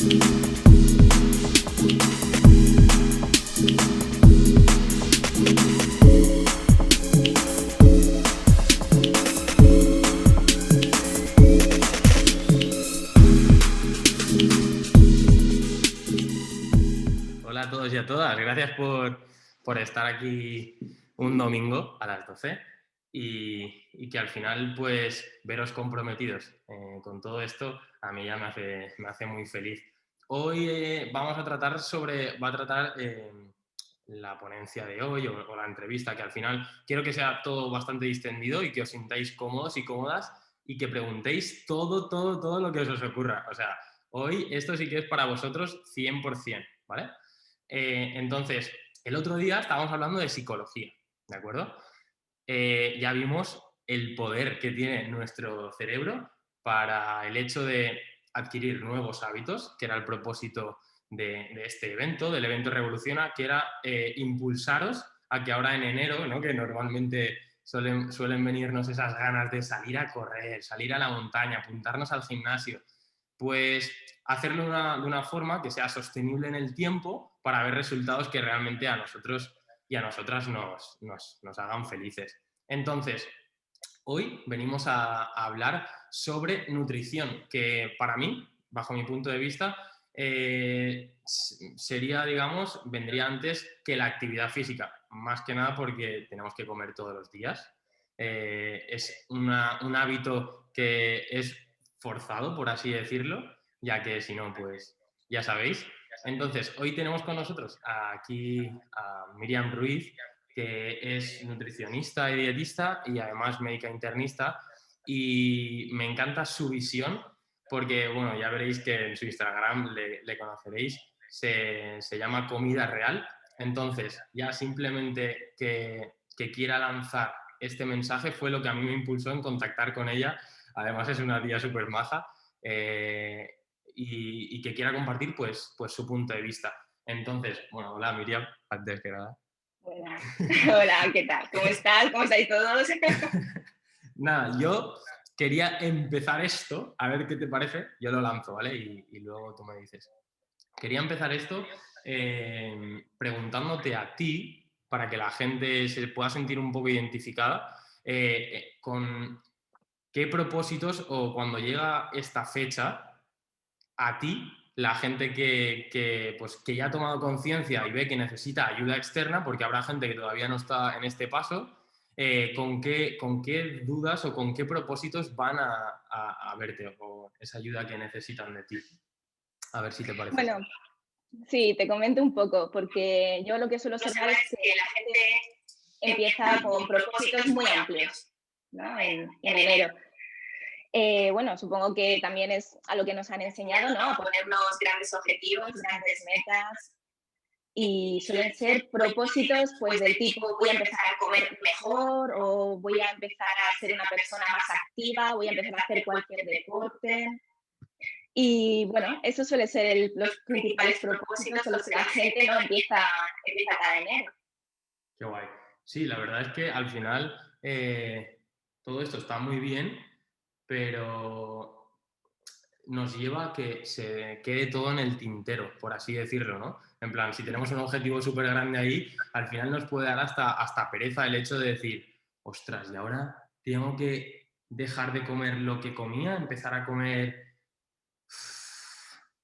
Hola a todos y a todas, gracias por estar aquí un domingo a las 12 y que al final pues veros comprometidos con todo esto a mí ya me hace muy feliz. Hoy va a tratar la ponencia de hoy o la entrevista, que al final quiero que sea todo bastante distendido y que os sintáis cómodos y cómodas y que preguntéis todo lo que os ocurra. O sea, hoy esto sí que es para vosotros 100%, ¿vale? Entonces, el otro día estábamos hablando de psicología, ¿de acuerdo? Ya vimos el poder que tiene nuestro cerebro para el hecho de adquirir nuevos hábitos, que era el propósito de este evento, del evento Revoluciona, que era impulsaros a que ahora en enero, ¿no? Que normalmente suelen venirnos esas ganas de salir a correr, salir a la montaña, apuntarnos al gimnasio, pues hacerlo de una forma que sea sostenible en el tiempo para ver resultados que realmente a nosotros y a nosotras nos hagan felices. Entonces, hoy venimos a hablar sobre nutrición, que para mí, bajo mi punto de vista, sería, digamos, vendría antes que la actividad física, más que nada porque tenemos que comer todos los días. Es un hábito que es forzado, por así decirlo, ya que si no, pues ya sabéis. Entonces, hoy tenemos con nosotros aquí a Miriam Ruiz, que es nutricionista y dietista y además médica internista, y me encanta su visión porque, bueno, ya veréis que en su Instagram le conoceréis, se llama Comida Real. Entonces, ya simplemente que quiera lanzar este mensaje fue lo que a mí me impulsó en contactar con ella. Además es una tía súper maja y que quiera compartir pues su punto de vista. Entonces, bueno, hola Miriam, antes que nada. Buenas. Hola, ¿qué tal? ¿Cómo estás? ¿Cómo estáis todos? Nada, yo quería empezar esto, a ver qué te parece, yo lo lanzo, ¿vale? Y luego tú me dices. Quería empezar esto preguntándote a ti, para que la gente se pueda sentir un poco identificada, con qué propósitos o cuando llega esta fecha, a ti, la gente pues, que ya ha tomado conciencia y ve que necesita ayuda externa, porque habrá gente que todavía no está en este paso, con qué dudas o con qué propósitos van a verte o esa ayuda que necesitan de ti. A ver si te parece. Bueno, sí, te comento un poco, porque yo lo que suelo observar es que la gente empieza con propósitos muy amplios, ¿no? En enero. Bueno, supongo que también es a lo que nos han enseñado, ¿no? A ponernos grandes objetivos, grandes metas, y suelen ser propósitos pues del tipo voy a empezar a comer mejor o voy a empezar a ser una persona más activa, voy a empezar a hacer cualquier deporte. Y bueno, eso suele ser los principales propósitos con los que la gente no empieza cada enero. Qué guay. Sí, la verdad es que al final todo esto está muy bien, pero nos lleva a que se quede todo en el tintero, por así decirlo, ¿no? En plan, si tenemos un objetivo súper grande ahí, al final nos puede dar hasta pereza el hecho de decir, ostras, y ahora tengo que dejar de comer lo que comía, empezar a comer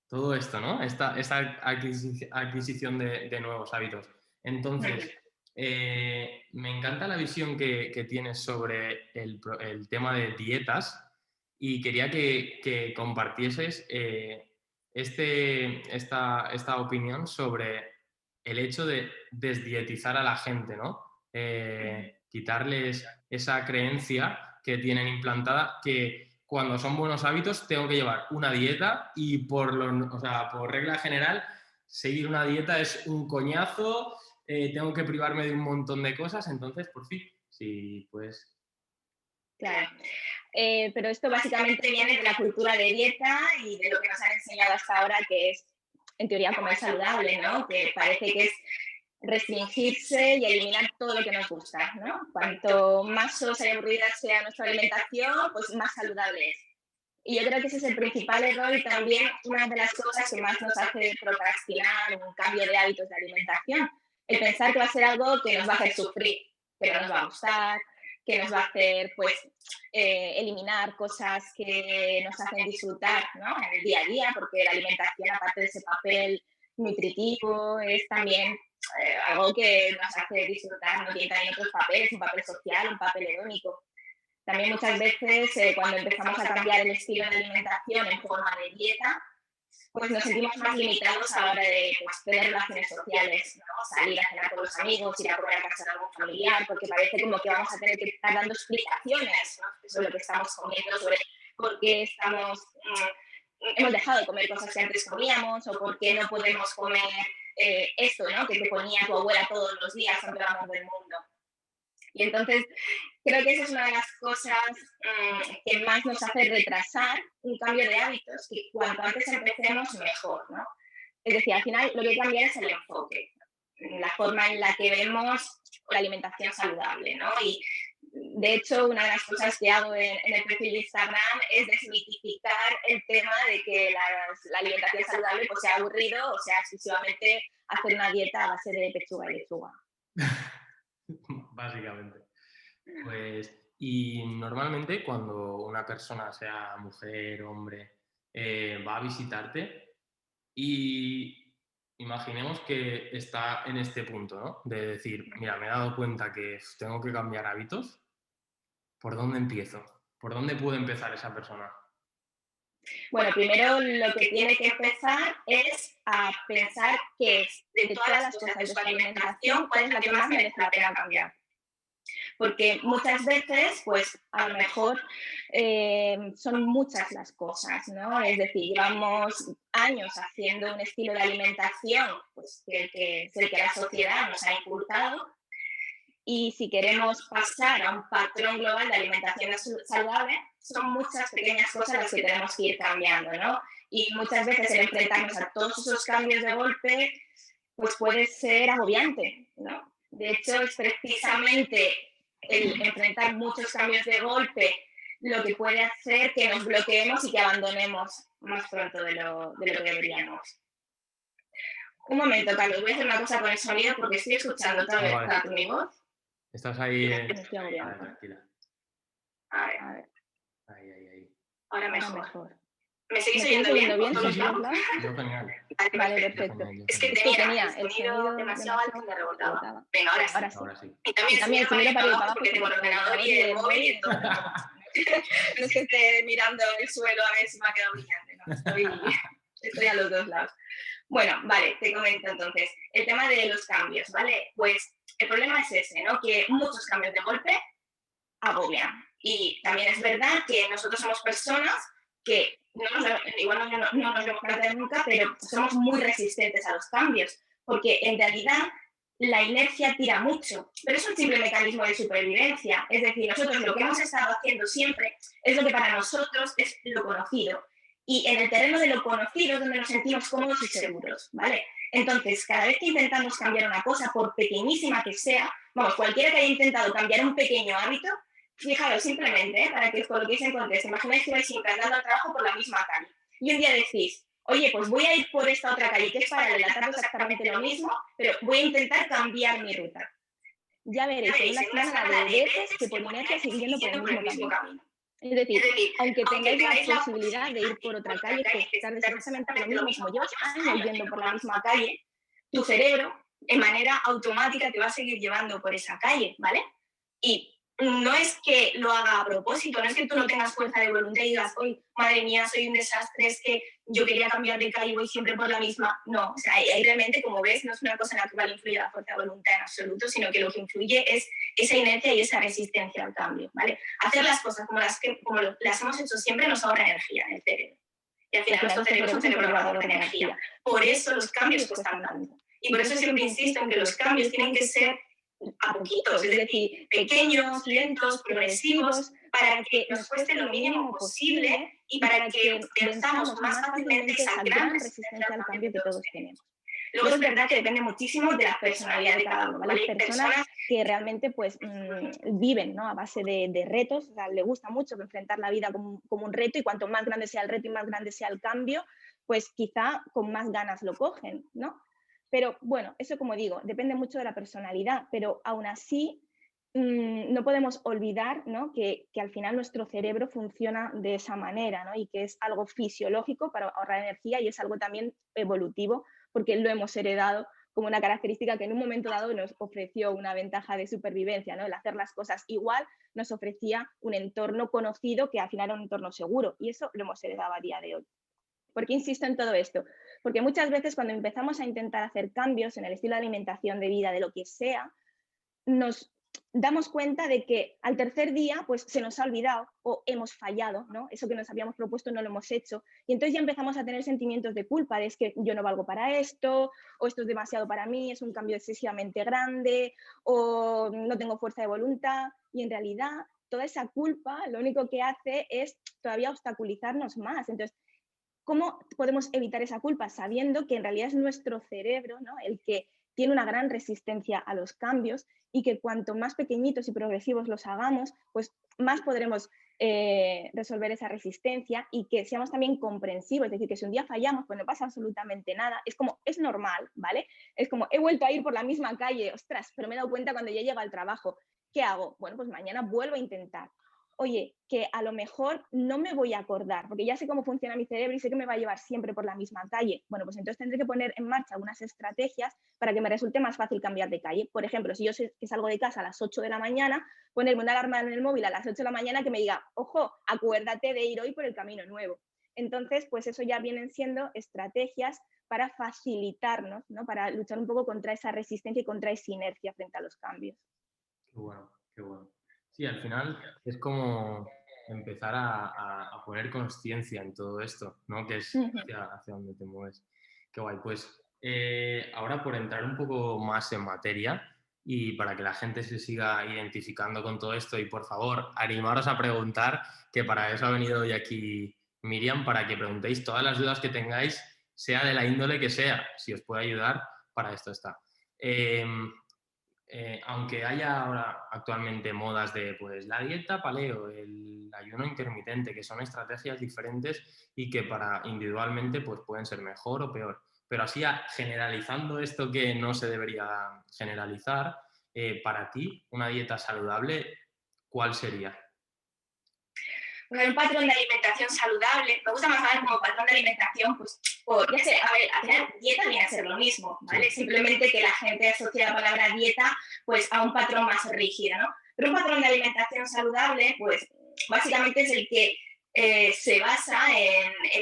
todo esto, ¿no? Esta adquisición de nuevos hábitos. Entonces, me encanta la visión que tienes sobre el tema de dietas y quería que compartieses esta opinión sobre el hecho de desdietizar a la gente, ¿no? Quitarles esa creencia que tienen implantada que cuando son buenos hábitos tengo que llevar una dieta y o sea, por regla general seguir una dieta es un coñazo, tengo que privarme de un montón de cosas, entonces por fin, si pues... Claro. Pero esto básicamente viene de la cultura de dieta y de lo que nos han enseñado hasta ahora, que es, en teoría, comer saludable, ¿no? Que parece que es restringirse y eliminar todo lo que nos gusta, ¿no? Cuanto más sosa y aburrida sea nuestra alimentación, pues más saludable es. Y yo creo que ese es el principal error y también una de las cosas que más nos hace procrastinar un cambio de hábitos de alimentación. El pensar que va a ser algo que nos va a hacer sufrir, que no nos va a gustar, que nos va a hacer pues eliminar cosas que nos hacen disfrutar, ¿no? En el día a día, porque la alimentación, aparte de ese papel nutritivo, es también algo que nos hace disfrutar, no tiene también otros papeles, un papel social, un papel económico. También muchas veces cuando empezamos a cambiar el estilo de alimentación en forma de dieta, pues nos sentimos más limitados a la hora de pues, tener relaciones sociales, ¿no? Salir a cenar con los amigos, ir a comer a casa de algún familiar, porque parece como que vamos a tener que estar dando explicaciones, ¿no? Sobre lo que estamos comiendo, sobre por qué hemos dejado de comer cosas que antes comíamos o por qué no podemos comer esto, ¿no? Que te ponía tu abuela todos los días ante el amor del mundo. Y entonces creo que esa es una de las cosas que más nos hace retrasar un cambio de hábitos, que cuanto antes empecemos mejor, ¿no? Es decir, al final lo que hay que cambiar es el enfoque, la forma en la que vemos la alimentación saludable, ¿no? Y de hecho, una de las cosas que hago en el perfil de Instagram es desmitificar el tema de que la alimentación saludable pues, sea aburrido o sea exclusivamente hacer una dieta a base de pechuga y lechuga. Básicamente. Pues, y normalmente cuando una persona, sea mujer, hombre, va a visitarte y imaginemos que está en este punto, ¿no? De decir, mira, me he dado cuenta que tengo que cambiar hábitos, ¿por dónde empiezo? ¿Por dónde puede empezar esa persona? Bueno, primero lo que tiene que empezar es a pensar que es de todas las cosas de su alimentación, cuál es la que más merece la pena cambiar. Porque muchas veces, pues a lo mejor son muchas las cosas, ¿no? Es decir, llevamos años haciendo un estilo de alimentación pues, que es el que la sociedad nos ha inculcado y si queremos pasar a un patrón global de alimentación saludable, son muchas pequeñas cosas las que tenemos que ir cambiando, ¿no? Y muchas veces el enfrentarnos a todos esos cambios de golpe, pues puede ser agobiante, ¿no? De hecho, es precisamente el enfrentar muchos cambios de golpe lo que puede hacer que nos bloqueemos y que abandonemos más pronto de lo que deberíamos. Un momento, Carlos, voy a hacer una cosa con el sonido porque estoy escuchando otra vez tanto mi voz. Estás ahí. Me estoy agobiando. Tranquila. A ver. Ahí. Ahora mejor. ¿Me seguís oyendo bien? ¿Por todos lados? Yo genial. Vale, perfecto. Es que tenía el sonido demasiado alto y me rebotaba. Venga, ahora sí. Y también si miro para arriba y para abajo porque con el ordenador y el móvil no es que esté mirando el suelo a ver si me ha quedado brillante, ¿no? Estoy a los dos lados. Bueno, vale, te comento entonces. El tema de los cambios, ¿vale? Pues el problema es ese, ¿no? Que muchos cambios de golpe agobian. Y también es verdad que nosotros somos personas que igual no nos lo plantean nunca, pero somos muy resistentes a los cambios, porque en realidad la inercia tira mucho, pero es un simple mecanismo de supervivencia. Es decir, nosotros lo que hemos estado haciendo siempre es lo que para nosotros es lo conocido. Y en el terreno de lo conocido es donde nos sentimos cómodos y seguros, ¿vale? Entonces, cada vez que intentamos cambiar una cosa, por pequeñísima que sea, vamos, cualquiera que haya intentado cambiar un pequeño hábito, fijaros, simplemente, para que os coloquéis en contexto, imagináis que vais siempre andando al trabajo por la misma calle y un día decís, oye, pues voy a ir por esta otra calle que es paralela, tanto exactamente lo mismo, pero voy a intentar cambiar mi ruta. Ya veréis en una semana de veces que por inercia seguís yendo por el mismo camino. Es decir, aunque tengáis la posibilidad de ir por otra calle, que tardes exactamente lo mismo, como llevas años yendo por la misma calle, tu cerebro, en manera automática, te va a seguir llevando por esa calle, ¿vale? Y no es que lo haga a propósito, no es que tú no tengas fuerza de voluntad y digas, hoy, madre mía, soy un desastre, es que yo quería cambiar de calle y voy siempre por la misma. No, o sea, ahí realmente, como ves, no es una cosa natural influye la fuerza de voluntad en absoluto, sino que lo que influye es esa inercia y esa resistencia al cambio, ¿vale? Hacer las cosas como las hemos hecho siempre nos ahorra energía en el cerebro. Y al final nuestro cerebro es un cerebro ahorrador de energía. Por eso los cambios cuestan tanto. Y por eso siempre insisto en que los cambios tienen que ser a poquitos, es decir, pequeños, lentos, progresivos, para que nos cueste lo mínimo posible y para que venzamos más fácilmente esa gran resistencia al cambio que todos tenemos. Luego es verdad que depende muchísimo de la personalidad de cada uno, ¿vale? Hay personas que realmente pues viven, ¿no? A base de retos, o sea, le gusta mucho enfrentar la vida como un reto y cuanto más grande sea el reto y más grande sea el cambio, pues quizá con más ganas lo cogen, ¿no? Pero bueno, eso como digo, depende mucho de la personalidad, pero aún así no podemos olvidar, ¿no? Que al final nuestro cerebro funciona de esa manera, ¿no? Y que es algo fisiológico para ahorrar energía y es algo también evolutivo porque lo hemos heredado como una característica que en un momento dado nos ofreció una ventaja de supervivencia, ¿no? El hacer las cosas igual nos ofrecía un entorno conocido que al final era un entorno seguro y eso lo hemos heredado a día de hoy. ¿Por qué insisto en todo esto? Porque muchas veces cuando empezamos a intentar hacer cambios en el estilo de alimentación, de vida, de lo que sea, nos damos cuenta de que al tercer día pues se nos ha olvidado o hemos fallado, ¿no? Eso que nos habíamos propuesto no lo hemos hecho y entonces ya empezamos a tener sentimientos de culpa, de es que yo no valgo para esto o esto es demasiado para mí, es un cambio excesivamente grande o no tengo fuerza de voluntad y en realidad toda esa culpa lo único que hace es todavía obstaculizarnos más. Entonces, ¿cómo podemos evitar esa culpa? Sabiendo que en realidad es nuestro cerebro, ¿no? El que tiene una gran resistencia a los cambios y que cuanto más pequeñitos y progresivos los hagamos, pues más podremos resolver esa resistencia y que seamos también comprensivos, es decir, que si un día fallamos, pues no pasa absolutamente nada, es como, es normal, ¿vale? Es como, he vuelto a ir por la misma calle, ostras, pero me he dado cuenta cuando ya llega al trabajo, ¿qué hago? Bueno, pues mañana vuelvo a intentar. Oye, que a lo mejor no me voy a acordar, porque ya sé cómo funciona mi cerebro y sé que me va a llevar siempre por la misma calle. Bueno, pues entonces tendré que poner en marcha algunas estrategias para que me resulte más fácil cambiar de calle. Por ejemplo, si yo sé que salgo de casa a las 8 de la mañana, ponerme una alarma en el móvil a las 8 de la mañana que me diga, ojo, acuérdate de ir hoy por el camino nuevo. Entonces, pues eso ya vienen siendo estrategias para facilitarnos, ¿no? Para luchar un poco contra esa resistencia y contra esa inercia frente a los cambios. Qué bueno, qué bueno. Sí, al final es como empezar a poner conciencia en todo esto, ¿no? Que es Uh -huh. hacia donde te mueves. Qué guay. Pues ahora por entrar un poco más en materia y para que la gente se siga identificando con todo esto y por favor, animaros a preguntar, que para eso ha venido hoy aquí Miriam, para que preguntéis todas las dudas que tengáis, sea de la índole que sea, si os puede ayudar, para esto está. Aunque haya ahora actualmente modas de pues, la dieta paleo, el ayuno intermitente, que son estrategias diferentes y que para individualmente pues, pueden ser mejor o peor. Pero así, generalizando esto que no se debería generalizar, para ti, una dieta saludable, ¿cuál sería? Un patrón de alimentación saludable, me gusta más hablar como patrón de alimentación, pues, por, ya sé, a ver, al final dieta viene a ser lo mismo, ¿vale? Sí. Simplemente que la gente asocia la palabra dieta, pues, a un patrón más rígido, ¿no? Pero un patrón de alimentación saludable, pues, básicamente es el que se basa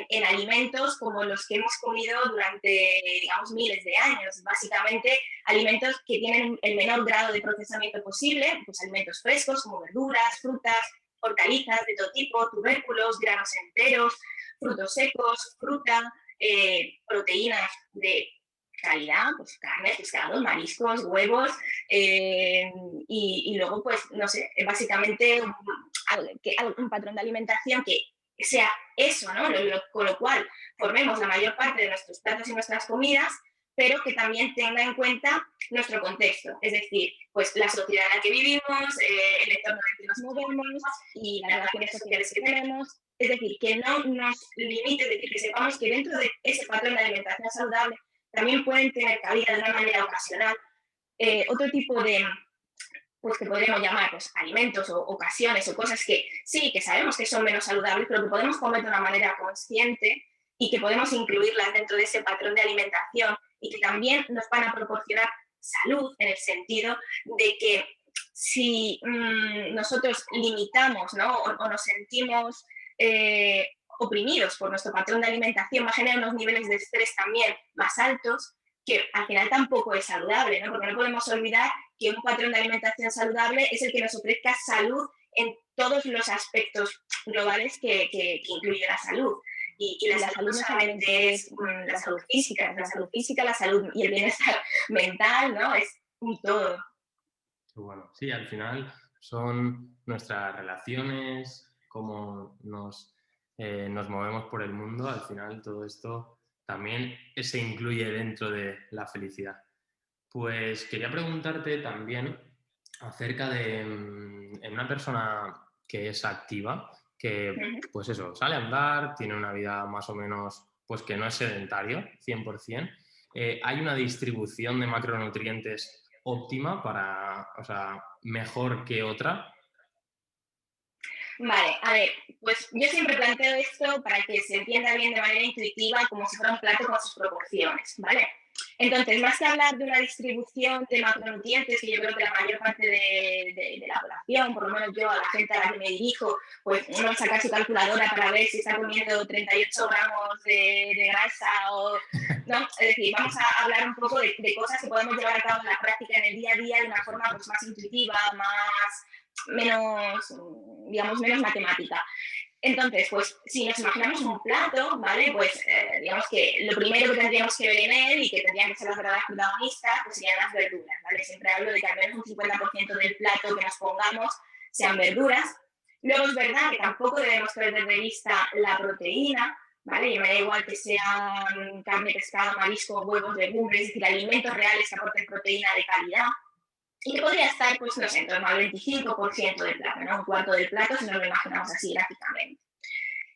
en alimentos como los que hemos comido durante, digamos, miles de años. Básicamente, alimentos que tienen el menor grado de procesamiento posible, pues alimentos frescos como verduras, frutas, hortalizas de todo tipo, tubérculos, granos enteros, frutos secos, fruta, proteínas de calidad, pues carne, pescados, mariscos, huevos, y luego, pues, no sé, básicamente un patrón de alimentación que sea eso, ¿no? Con lo cual formemos la mayor parte de nuestros platos y nuestras comidas, pero que también tenga en cuenta nuestro contexto, es decir, pues la sociedad en la que vivimos, el entorno en el que nos movemos y las relaciones sociales que tenemos, es decir, que no nos limite, es decir, que sepamos que dentro de ese patrón de alimentación saludable también pueden tener cabida de una manera ocasional otro tipo de, pues que podríamos llamar pues, alimentos o ocasiones o cosas que sí, que sabemos que son menos saludables, pero que podemos comer de una manera consciente y que podemos incluirlas dentro de ese patrón de alimentación y que también nos van a proporcionar salud en el sentido de que si nosotros limitamos, ¿no? o nos sentimos oprimidos por nuestro patrón de alimentación, va a generar unos niveles de estrés también más altos, que al final tampoco es saludable, ¿no? Porque no podemos olvidar que un patrón de alimentación saludable es el que nos ofrezca salud en todos los aspectos globales que incluye la salud. Y la salud no solamente es la salud física, la salud y el bienestar mental, ¿no? Es un todo. Bueno, sí, al final son nuestras relaciones, cómo nos movemos por el mundo, al final todo esto también se incluye dentro de la felicidad. Pues quería preguntarte también acerca de en una persona que es activa, que Ujú. pues eso, sale a andar, tiene una vida más o menos, pues que no es sedentario, 100%. ¿Hay una distribución de macronutrientes óptima para, o sea, mejor que otra? Vale, a ver, pues yo siempre planteo esto para que se entienda bien de manera intuitiva, como si fuera un plato con sus proporciones, ¿vale? Entonces, más que hablar de una distribución de macronutrientes, que yo creo que la mayor parte de la población, por lo menos yo, a la gente a la que me dirijo, pues uno saca su calculadora para ver si está comiendo 38 gramos de grasa o... No, es decir, vamos a hablar un poco de cosas que podemos llevar a cabo en la práctica, en el día a día, de una forma pues, más intuitiva, más menos, digamos, menos matemática. Entonces, pues si nos imaginamos un plato, ¿vale? Pues digamos que lo primero que tendríamos que ver en él y que tendrían que ser las verdaderas protagonistas, pues serían las verduras, ¿vale? Siempre hablo de que al menos un 50% del plato que nos pongamos sean verduras. Luego es verdad que tampoco debemos perder de vista la proteína, ¿vale? Y me da igual que sean carne, pescado, marisco, huevos, legumbres, es decir, alimentos reales que aporten proteína de calidad y que podría estar, pues no sé, en torno al 25% del plato, ¿no? Un cuarto del plato si nos lo imaginamos así gráficamente.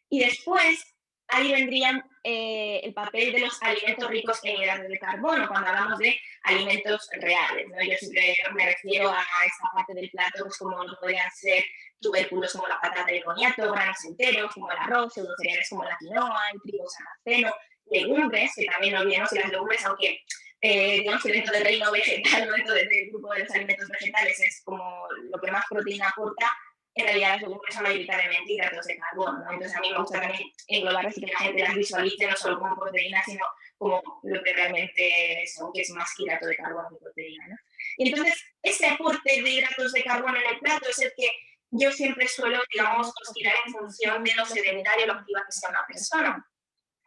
Y después, ahí vendrían el papel de los alimentos ricos en hidratos de carbono, cuando hablamos de alimentos reales, ¿no? Yo siempre me refiero a esta parte del plato, pues como lo podrían ser tubérculos como la patata y el boniato, granos enteros como el arroz, pseudocereales como la quinoa, el trigo sarraceno, legumbres, que también no olvidemos que las legumbres, aunque digamos que dentro del reino vegetal, ¿no? Dentro del grupo de los alimentos vegetales es como lo que más proteína aporta, en realidad las legumbres son mayoritariamente hidratos de carbono, ¿no? Entonces a mí me gusta también englobar así que la gente las visualice no solo como proteína, sino como lo que realmente son, que es más hidrato de carbono que proteína, ¿no? Y entonces ese aporte de hidratos de carbono en el plato es el que yo siempre suelo, digamos, girar en función de lo sedentario o lo activa que sea una persona.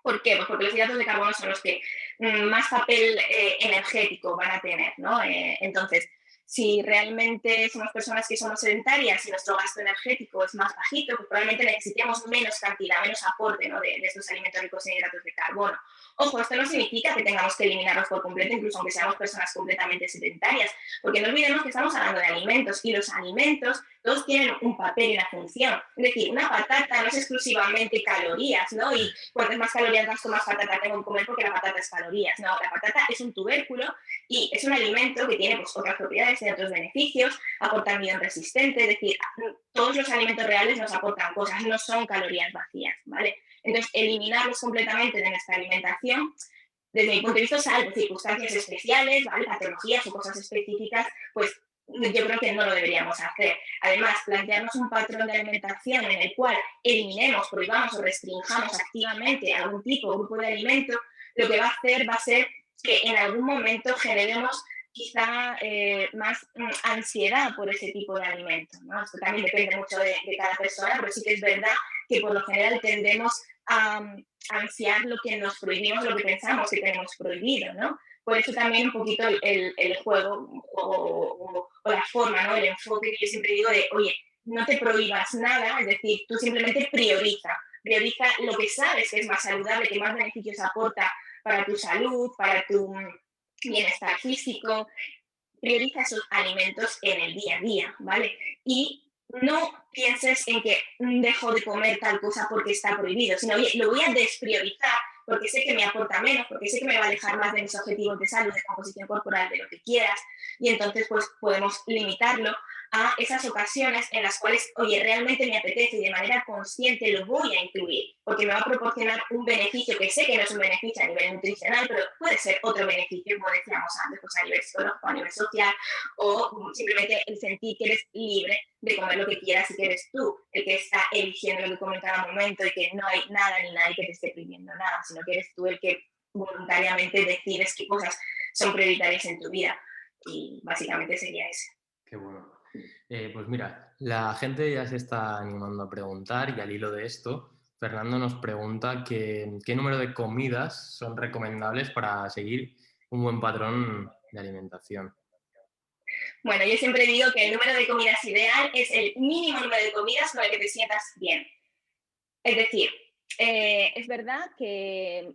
¿Por qué? Pues porque los hidratos de carbono son los que más papel energético van a tener, ¿no? Entonces, si realmente somos personas que somos sedentarias y nuestro gasto energético es más bajito, pues probablemente necesitemos menos cantidad, menos aporte, ¿no? de estos alimentos ricos en hidratos de carbono. Ojo, esto no significa que tengamos que eliminarlos por completo, incluso aunque seamos personas completamente sedentarias, porque no olvidemos que estamos hablando de alimentos y los alimentos todos tienen un papel y una función. Es decir, una patata no es exclusivamente calorías, ¿no? Y cuantas más calorías gasto, más patata tengo que comer porque la patata es calorías. No, la patata es un tubérculo y es un alimento que tiene pues, otras propiedades, tiene otros beneficios, aporta almidón resistente, es decir, todos los alimentos reales nos aportan cosas, no son calorías vacías, ¿vale? Entonces, eliminarlos completamente de nuestra alimentación, desde mi punto de vista, salvo circunstancias especiales, ¿vale? Patologías o cosas específicas, pues yo creo que no lo deberíamos hacer. Además, plantearnos un patrón de alimentación en el cual eliminemos, prohibamos o restringamos activamente algún tipo o grupo de alimento, lo que va a hacer va a ser que en algún momento generemos quizá más ansiedad por ese tipo de alimentos, ¿no? Esto también depende mucho de cada persona, pero sí que es verdad que por lo general tendemos a ansiar lo que nos prohibimos, lo que pensamos que tenemos prohibido, ¿no? Por eso también un poquito el juego o la forma, ¿no? El enfoque que yo siempre digo de, oye, no te prohíbas nada, es decir, tú simplemente prioriza lo que sabes que es más saludable, que más beneficios aporta para tu salud, para tu bienestar físico, prioriza esos alimentos en el día a día, ¿vale? Y no pienses en que dejo de comer tal cosa porque está prohibido, sino, oye, lo voy a despriorizar porque sé que me aporta menos, porque sé que me va a alejar más de mis objetivos de salud, de composición corporal, de lo que quieras, y entonces pues podemos limitarlo a esas ocasiones en las cuales, oye, realmente me apetece y de manera consciente lo voy a incluir, porque me va a proporcionar un beneficio que sé que no es un beneficio a nivel nutricional, pero puede ser otro beneficio, como decíamos antes, pues a nivel psicológico, a nivel social, o simplemente el sentir que eres libre de comer lo que quieras y que eres tú el que está eligiendo lo que comer en cada momento y que no hay nada ni nadie que te esté pidiendo nada, sino que eres tú el que voluntariamente decides qué cosas son prioritarias en tu vida. Y básicamente sería eso. Qué bueno. Pues mira, la gente ya se está animando a preguntar y al hilo de esto, Fernando nos pregunta qué número de comidas son recomendables para seguir un buen patrón de alimentación. Bueno, yo siempre digo que el número de comidas ideal es el mínimo número de comidas con el que te sientas bien. Es decir, es verdad que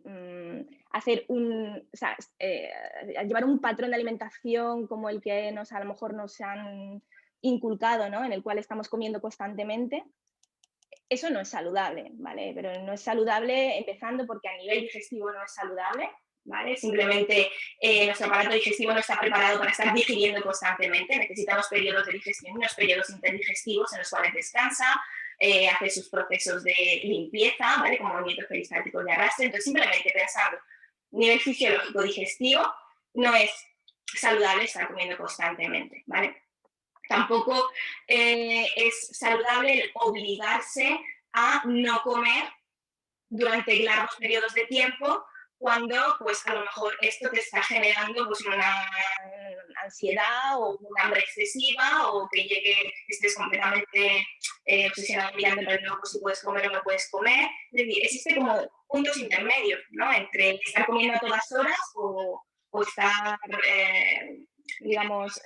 llevar un patrón de alimentación como el que a lo mejor nos han inculcado, ¿no? En el cual estamos comiendo constantemente, eso no es saludable, ¿vale? Pero no es saludable empezando porque a nivel digestivo no es saludable, ¿vale? Simplemente nuestro aparato digestivo no está preparado para estar digiriendo constantemente. Necesitamos periodos de digestión y unos periodos interdigestivos en los cuales descansa, hace sus procesos de limpieza, ¿vale? Como movimientos peristálticos de arrastre. Entonces, simplemente pensando nivel fisiológico digestivo, no es saludable estar comiendo constantemente, ¿vale? Tampoco es saludable el obligarse a no comer durante largos periodos de tiempo cuando pues a lo mejor esto te está generando pues una ansiedad o un hambre excesiva o que llegue, estés completamente obsesionado mirando el reloj, pues si puedes comer o no puedes comer. Es decir, existe como puntos intermedios, ¿no? Entre estar comiendo a todas horas o estar digamos,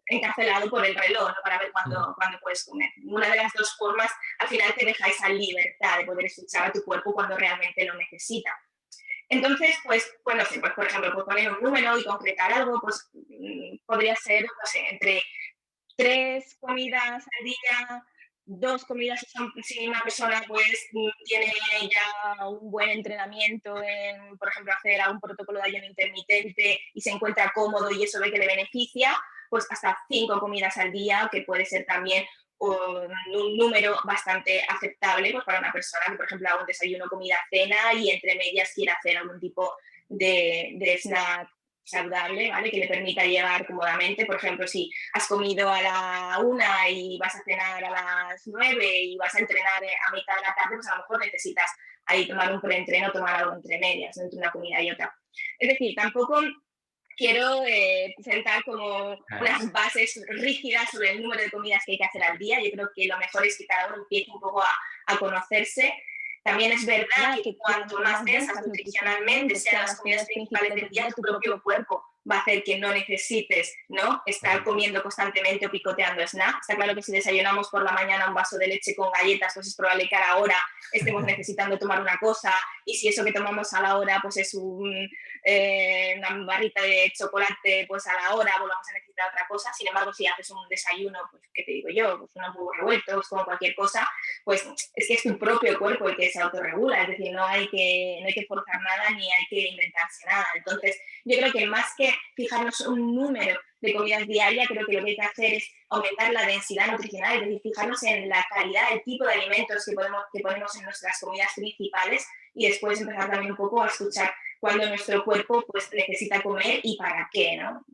encarcelado por el reloj, ¿no? Para ver cuándo puedes comer. Una de las dos formas al final te deja esa libertad de poder escuchar a tu cuerpo cuando realmente lo necesita. Entonces, pues, bueno, sí, pues por ejemplo, pues poner un número y concretar algo, pues podría ser, no sé, entre 3 comidas al día, 2 comidas si una persona pues tiene ya un buen entrenamiento en, por ejemplo, hacer algún protocolo de ayuno intermitente y se encuentra cómodo y eso ve que le beneficia, pues hasta 5 comidas al día, que puede ser también un número bastante aceptable pues, para una persona que, por ejemplo, haga un desayuno, comida, cena y entre medias quiera hacer algún tipo de snack saludable, ¿vale? Que le permita llegar cómodamente. Por ejemplo, si has comido a la 1 y vas a cenar a las 9 y vas a entrenar a mitad de la tarde, pues a lo mejor necesitas ahí tomar un preentreno, tomar algo entre medias, ¿no? Entre una comida y otra. Es decir, tampoco quiero presentar como unas bases rígidas sobre el número de comidas que hay que hacer al día. Yo creo que lo mejor es que cada uno empiece un poco a conocerse. También es verdad que cuanto más densas nutricionalmente sean las comidas principales del día, tu propio cuerpo va a hacer que no necesites, ¿no? Estar comiendo constantemente o picoteando snacks. Está claro que si desayunamos por la mañana un vaso de leche con galletas, pues es probable que a la hora estemos necesitando tomar una cosa, y si eso que tomamos a la hora pues es una barrita de chocolate, pues a la hora volvamos a necesitar otra cosa. Sin embargo, si haces un desayuno, pues, ¿qué te digo yo? Pues unos huevos revueltos, como cualquier cosa, pues es que es tu propio cuerpo el que se autorregula, es decir, no hay que forzar nada ni hay que inventarse nada. Entonces, yo creo que más que fijarnos un número de comidas diarias, creo que lo que hay que hacer es aumentar la densidad nutricional, es decir, fijarnos en la calidad, el tipo de alimentos que ponemos en nuestras comidas principales y después empezar también un poco a escuchar cuando nuestro cuerpo pues necesita comer y para qué, ¿no?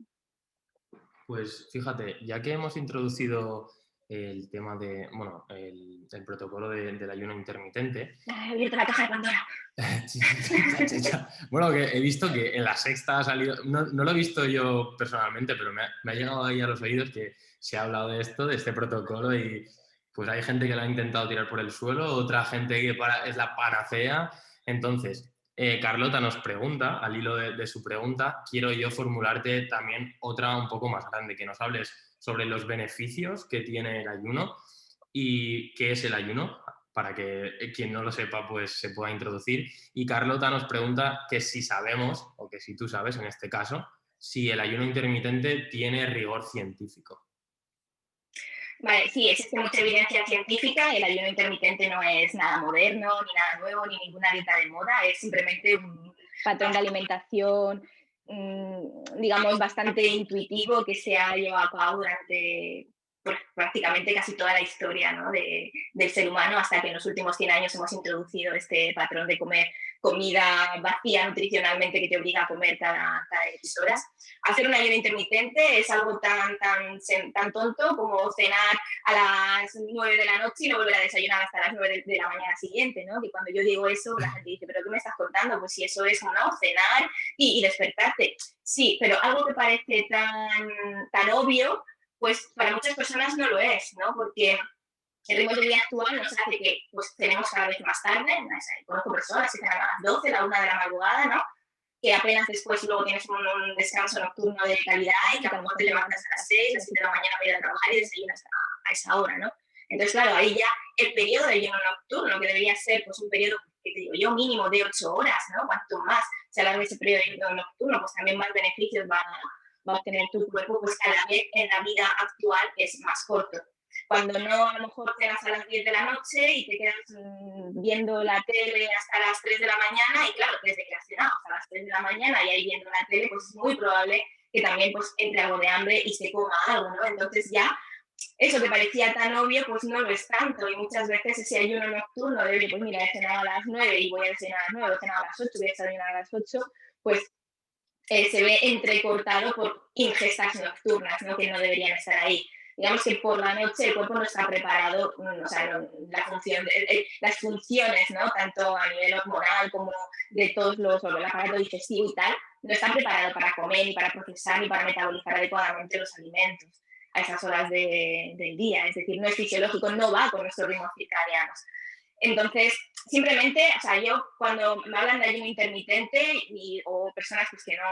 Pues fíjate, ya que hemos introducido el tema de, bueno, el protocolo del ayuno intermitente. He abierto la caja de Pandora. Bueno, que he visto que en La Sexta ha salido, no lo he visto yo personalmente, pero me ha llegado ahí a los oídos que se ha hablado de esto, de este protocolo, y pues hay gente que lo ha intentado tirar por el suelo, otra gente que es la panacea. Entonces, Carlota nos pregunta, al hilo de su pregunta, quiero yo formularte también otra un poco más grande, que nos hables sobre los beneficios que tiene el ayuno y qué es el ayuno, para que quien no lo sepa pues se pueda introducir. Y Carlota nos pregunta que si sabemos, o que si tú sabes en este caso, si el ayuno intermitente tiene rigor científico. Vale, sí, existe mucha evidencia científica. El ayuno intermitente no es nada moderno, ni nada nuevo, ni ninguna dieta de moda. Es simplemente un patrón de alimentación, digamos, bastante intuitivo que se ha llevado a cabo durante pues, prácticamente casi toda la historia, ¿no? del ser humano, hasta que en los últimos 100 años hemos introducido este patrón de comer comida vacía nutricionalmente que te obliga a comer cada X horas. Hacer un ayuno intermitente es algo tan tonto como cenar a las 9 de la noche y no volver a desayunar hasta las 9 de la mañana siguiente, ¿no? Que cuando yo digo eso, la gente dice, ¿pero qué me estás contando? Pues si eso es, ¿no? Cenar y despertarte. Sí, pero algo que parece tan obvio, pues para muchas personas no lo es, ¿no? Porque el ritmo de vida actual nos hace que pues, tenemos cada vez más tarde. Conozco personas que cenan a las 12, la 1 de la madrugada, ¿no? Que apenas después luego tienes un descanso nocturno de calidad y que a lo mejor te levantas a las 6, a las 7 de la mañana para ir a trabajar y desayunas a esa hora, ¿no? Entonces, claro, ahí ya el periodo de ayuno nocturno, que debería ser pues, un periodo que te digo yo, mínimo de 8 horas, ¿no? Cuanto más se alargue ese periodo nocturno, pues también más beneficios va a obtener tu cuerpo, pues cada vez en la vida actual es más corto. Cuando no, a lo mejor cenas a las 10 de la noche y te quedas viendo la tele hasta las 3 de la mañana, y claro, desde que has cenado hasta las 3 de la mañana y ahí viendo la tele, pues es muy probable que también pues entre algo de hambre y se coma algo, ¿no? Entonces ya eso que parecía tan obvio, pues no lo es tanto. Y muchas veces ese ayuno nocturno de, oye, pues mira, he cenado a las 9 y voy a desayunar a las 9, he cenado a las 8, voy a desayunar a las 8, pues se ve entrecortado por ingestas nocturnas, ¿no? Que no deberían estar ahí. Digamos que por la noche el cuerpo no está preparado, o sea, las funciones, ¿no? Tanto a nivel hormonal como de todos los, el aparato digestivo y tal, no está preparado para comer, ni para procesar, ni para metabolizar adecuadamente los alimentos a esas horas del día. Es decir, no es fisiológico, no va con nuestros ritmos circadianos. Entonces, simplemente, o sea, yo cuando me hablan de ayuno intermitente o personas pues, que no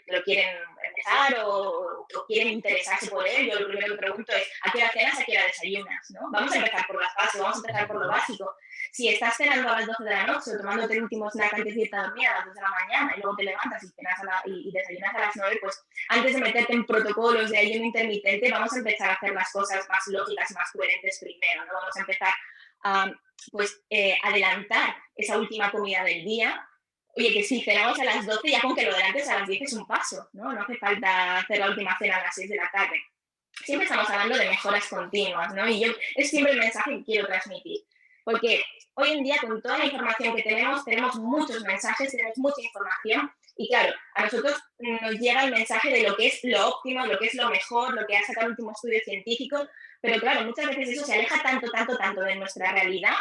lo quieren empezar o quieren interesarse por él, yo lo primero que pregunto es ¿a qué hora cenas, a qué hora desayunas? ¿No? Vamos a empezar por las bases, vamos a empezar por lo básico. Si estás cenando a las 12 de la noche o tomándote el último snack antes de irte a dormir a las 2 de la mañana y luego te levantas y desayunas a las 9, pues antes de meterte en protocolos de ayuno intermitente, vamos a empezar a hacer las cosas más lógicas y más coherentes primero, ¿no? Vamos a empezar a adelantar esa última comida del día. Oye, que si cenamos a las 12, ya con que lo adelantes a las 10 es un paso, ¿no? No hace falta hacer la última cena a las 6 de la tarde. Siempre estamos hablando de mejoras continuas, ¿no? Y yo es siempre el mensaje que quiero transmitir. Porque hoy en día, con toda la información que tenemos muchos mensajes, tenemos mucha información. Y claro, a nosotros nos llega el mensaje de lo que es lo óptimo, lo que es lo mejor, lo que ha sacado el último estudio científico. Pero claro, muchas veces eso se aleja tanto de nuestra realidad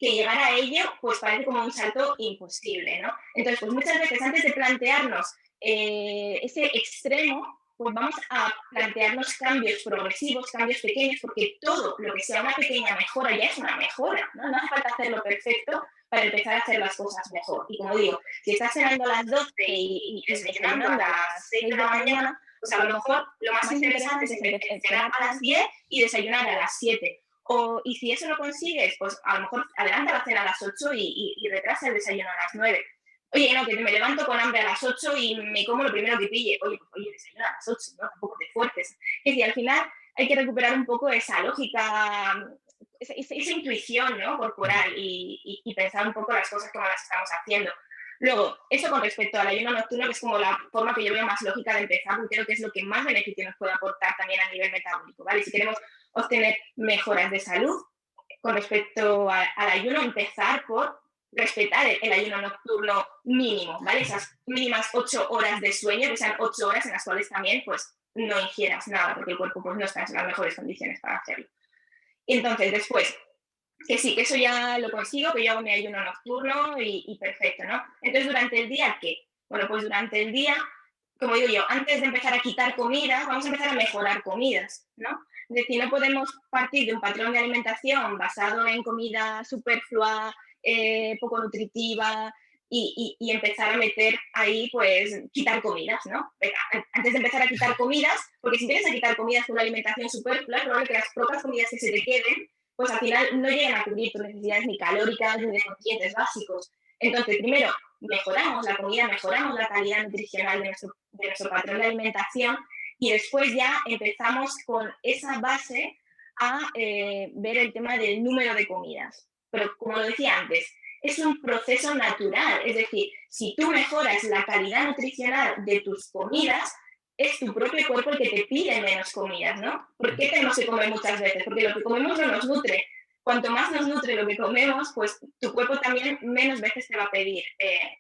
que llegar a ello pues parece como un salto imposible, ¿no? Entonces, pues muchas veces antes de plantearnos ese extremo, pues vamos a plantearnos cambios progresivos, cambios pequeños, porque todo lo que sea una pequeña mejora ya es una mejora, ¿no? No hace falta hacerlo perfecto para empezar a hacer las cosas mejor. Y como digo, si estás cenando a las 12 y desayunando a las 6 de la mañana, pues a lo mejor lo más interesante es cenar a las 10 y desayunar a las 7. Y si eso lo consigues, pues a lo mejor adelanta la cena a las 8 y retrasa el desayuno a las 9. Oye, no, que me levanto con hambre a las 8 y me como lo primero que pille. Oye, desayuno a las 8, ¿no? Tampoco te fuertes. Es decir, al final hay que recuperar un poco esa lógica, esa intuición, ¿no? Corporal y pensar un poco las cosas como las estamos haciendo. Luego, eso con respecto al ayuno nocturno, que es como la forma que yo veo más lógica de empezar, porque creo que es lo que más beneficio nos puede aportar también a nivel metabólico, ¿vale? Si queremos obtener mejoras de salud con respecto al ayuno, empezar por respetar el ayuno nocturno mínimo, ¿vale? Esas mínimas 8 horas de sueño, que sean 8 horas en las cuales también pues no ingieras nada, porque el cuerpo pues no está en las mejores condiciones para hacerlo. Y entonces, después, que sí, que eso ya lo consigo, que yo hago mi ayuno nocturno y perfecto, ¿no? Entonces, durante el día, ¿qué? Bueno, pues durante el día, como digo yo, antes de empezar a quitar comida, vamos a empezar a mejorar comidas, ¿no? Es decir, no podemos partir de un patrón de alimentación basado en comida superflua, poco nutritiva, y empezar a meter ahí, pues, quitar comidas, ¿no? Venga, antes de empezar a quitar comidas, porque si empiezas a quitar comidas con una alimentación superflua, es probable que las pocas comidas que se te queden pues al final no llegan a cubrir tus necesidades ni calóricas ni de nutrientes básicos. Entonces, primero, mejoramos la comida, mejoramos la calidad nutricional de nuestro patrón de alimentación y después ya empezamos con esa base a ver el tema del número de comidas. Pero como lo decía antes, es un proceso natural, es decir, si tú mejoras la calidad nutricional de tus comidas, es tu propio cuerpo el que te pide menos comidas, ¿no? ¿Por qué tenemos que comer muchas veces? Porque lo que comemos no nos nutre. Cuanto más nos nutre lo que comemos, pues tu cuerpo también menos veces te va a pedir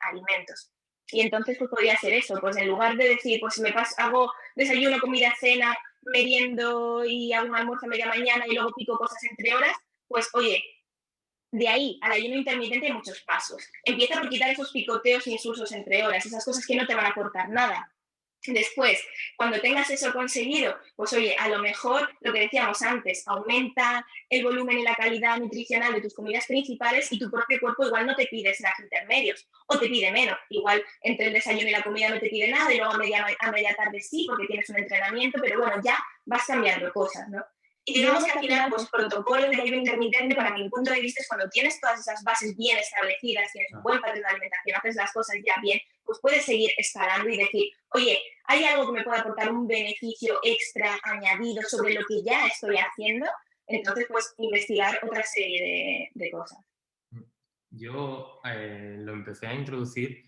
alimentos. Y entonces pues podría ser eso, pues en lugar de decir, pues hago desayuno, comida, cena, meriendo y hago un almuerzo a media mañana y luego pico cosas entre horas, pues oye, de ahí al ayuno intermitente hay muchos pasos. Empieza por quitar esos picoteos insulsos entre horas, esas cosas que no te van a aportar nada. Después, cuando tengas eso conseguido, pues oye, a lo mejor lo que decíamos antes, aumenta el volumen y la calidad nutricional de tus comidas principales y tu propio cuerpo igual no te pide snacks intermedios o te pide menos. Igual entre el desayuno y la comida no te pide nada y luego a media tarde sí porque tienes un entrenamiento, pero bueno, ya vas cambiando cosas, ¿no? Y digamos que al final, pues protocolos de ayuno intermitente, para mi punto de vista, es cuando tienes todas esas bases bien establecidas, tienes un buen patrón de alimentación, haces las cosas ya bien, pues puedes seguir escalando y decir, oye, ¿hay algo que me pueda aportar un beneficio extra añadido sobre lo que ya estoy haciendo? Entonces, pues investigar otra serie de cosas. Yo lo empecé a introducir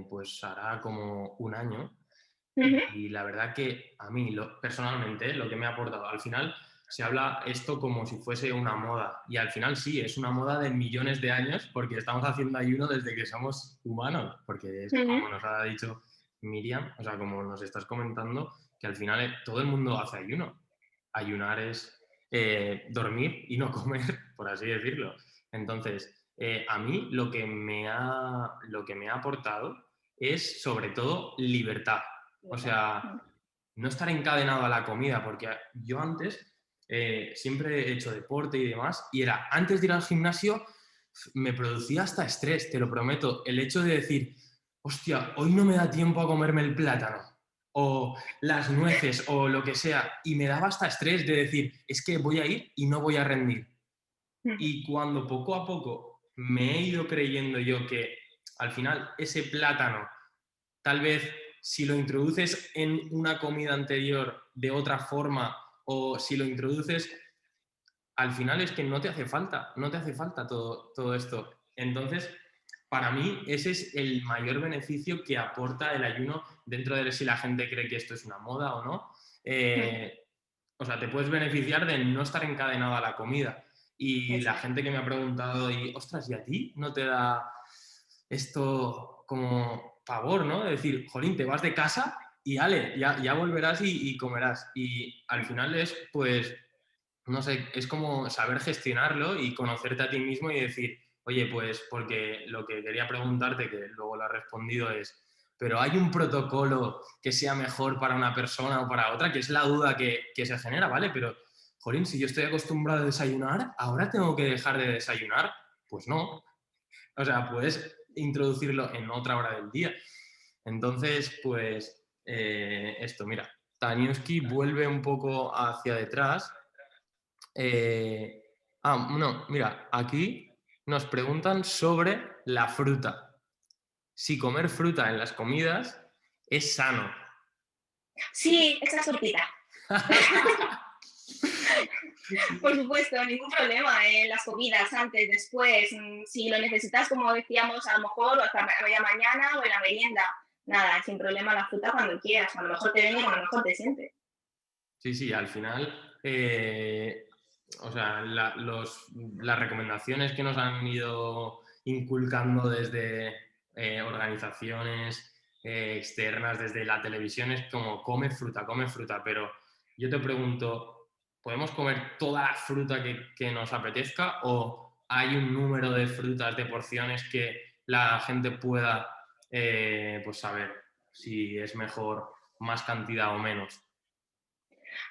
pues hará como un año Ujú. y la verdad que a mí personalmente lo que me ha aportado, al final se habla esto como si fuese una moda y al final sí, es una moda de millones de años porque estamos haciendo ayuno desde que somos humanos, porque es Ujú. como nos ha dicho Miriam, o sea, como nos estás comentando, que al final todo el mundo hace ayuno. Ayunar es dormir y no comer, por así decirlo. Entonces, a mí lo que me ha aportado es sobre todo libertad. O sea, no estar encadenado a la comida, porque yo antes siempre he hecho deporte y demás, y era, antes de ir al gimnasio, me producía hasta estrés, te lo prometo, el hecho de decir, hostia, hoy no me da tiempo a comerme el plátano, o las nueces, o lo que sea, y me daba hasta estrés de decir, es que voy a ir y no voy a rendir. Y cuando poco a poco me he ido creyendo yo que al final ese plátano, tal vez si lo introduces en una comida anterior de otra forma o si lo introduces, al final es que no te hace falta, no te hace falta todo esto. Entonces, para mí ese es el mayor beneficio que aporta el ayuno dentro de si la gente cree que esto es una moda o no. O sea, te puedes beneficiar de no estar encadenado a la comida. Y la gente que me ha preguntado, y ostras, ¿y a ti no te da esto como pavor, ¿no? De decir, jolín, te vas de casa y ale, ya volverás y comerás. Y al final es, pues, no sé, es como saber gestionarlo y conocerte a ti mismo y decir, oye, pues, porque lo que quería preguntarte, que luego lo has respondido, es, pero ¿hay un protocolo que sea mejor para una persona o para otra? Que es la duda que se genera, ¿vale? Pero, jolín, si yo estoy acostumbrado a desayunar, ¿ahora tengo que dejar de desayunar? Pues no. O sea, puedes introducirlo en otra hora del día. Entonces, pues, esto, mira, Taniuski vuelve un poco hacia detrás. No, mira, aquí nos preguntan sobre la fruta. Si comer fruta en las comidas es sano. Sí, esa sopita. Por supuesto, ningún problema en las comidas, antes, después, si lo necesitas, como decíamos, a lo mejor o hasta media mañana o en la merienda, nada, sin problema la fruta cuando quieras, cuando mejor te venga y cuando mejor te siente. Sí, sí, al final, o sea, las recomendaciones que nos han ido inculcando desde organizaciones externas, desde la televisión, es como come fruta, pero yo te pregunto, ¿podemos comer toda la fruta que nos apetezca o hay un número de frutas, de porciones que la gente pueda pues saber si es mejor más cantidad o menos?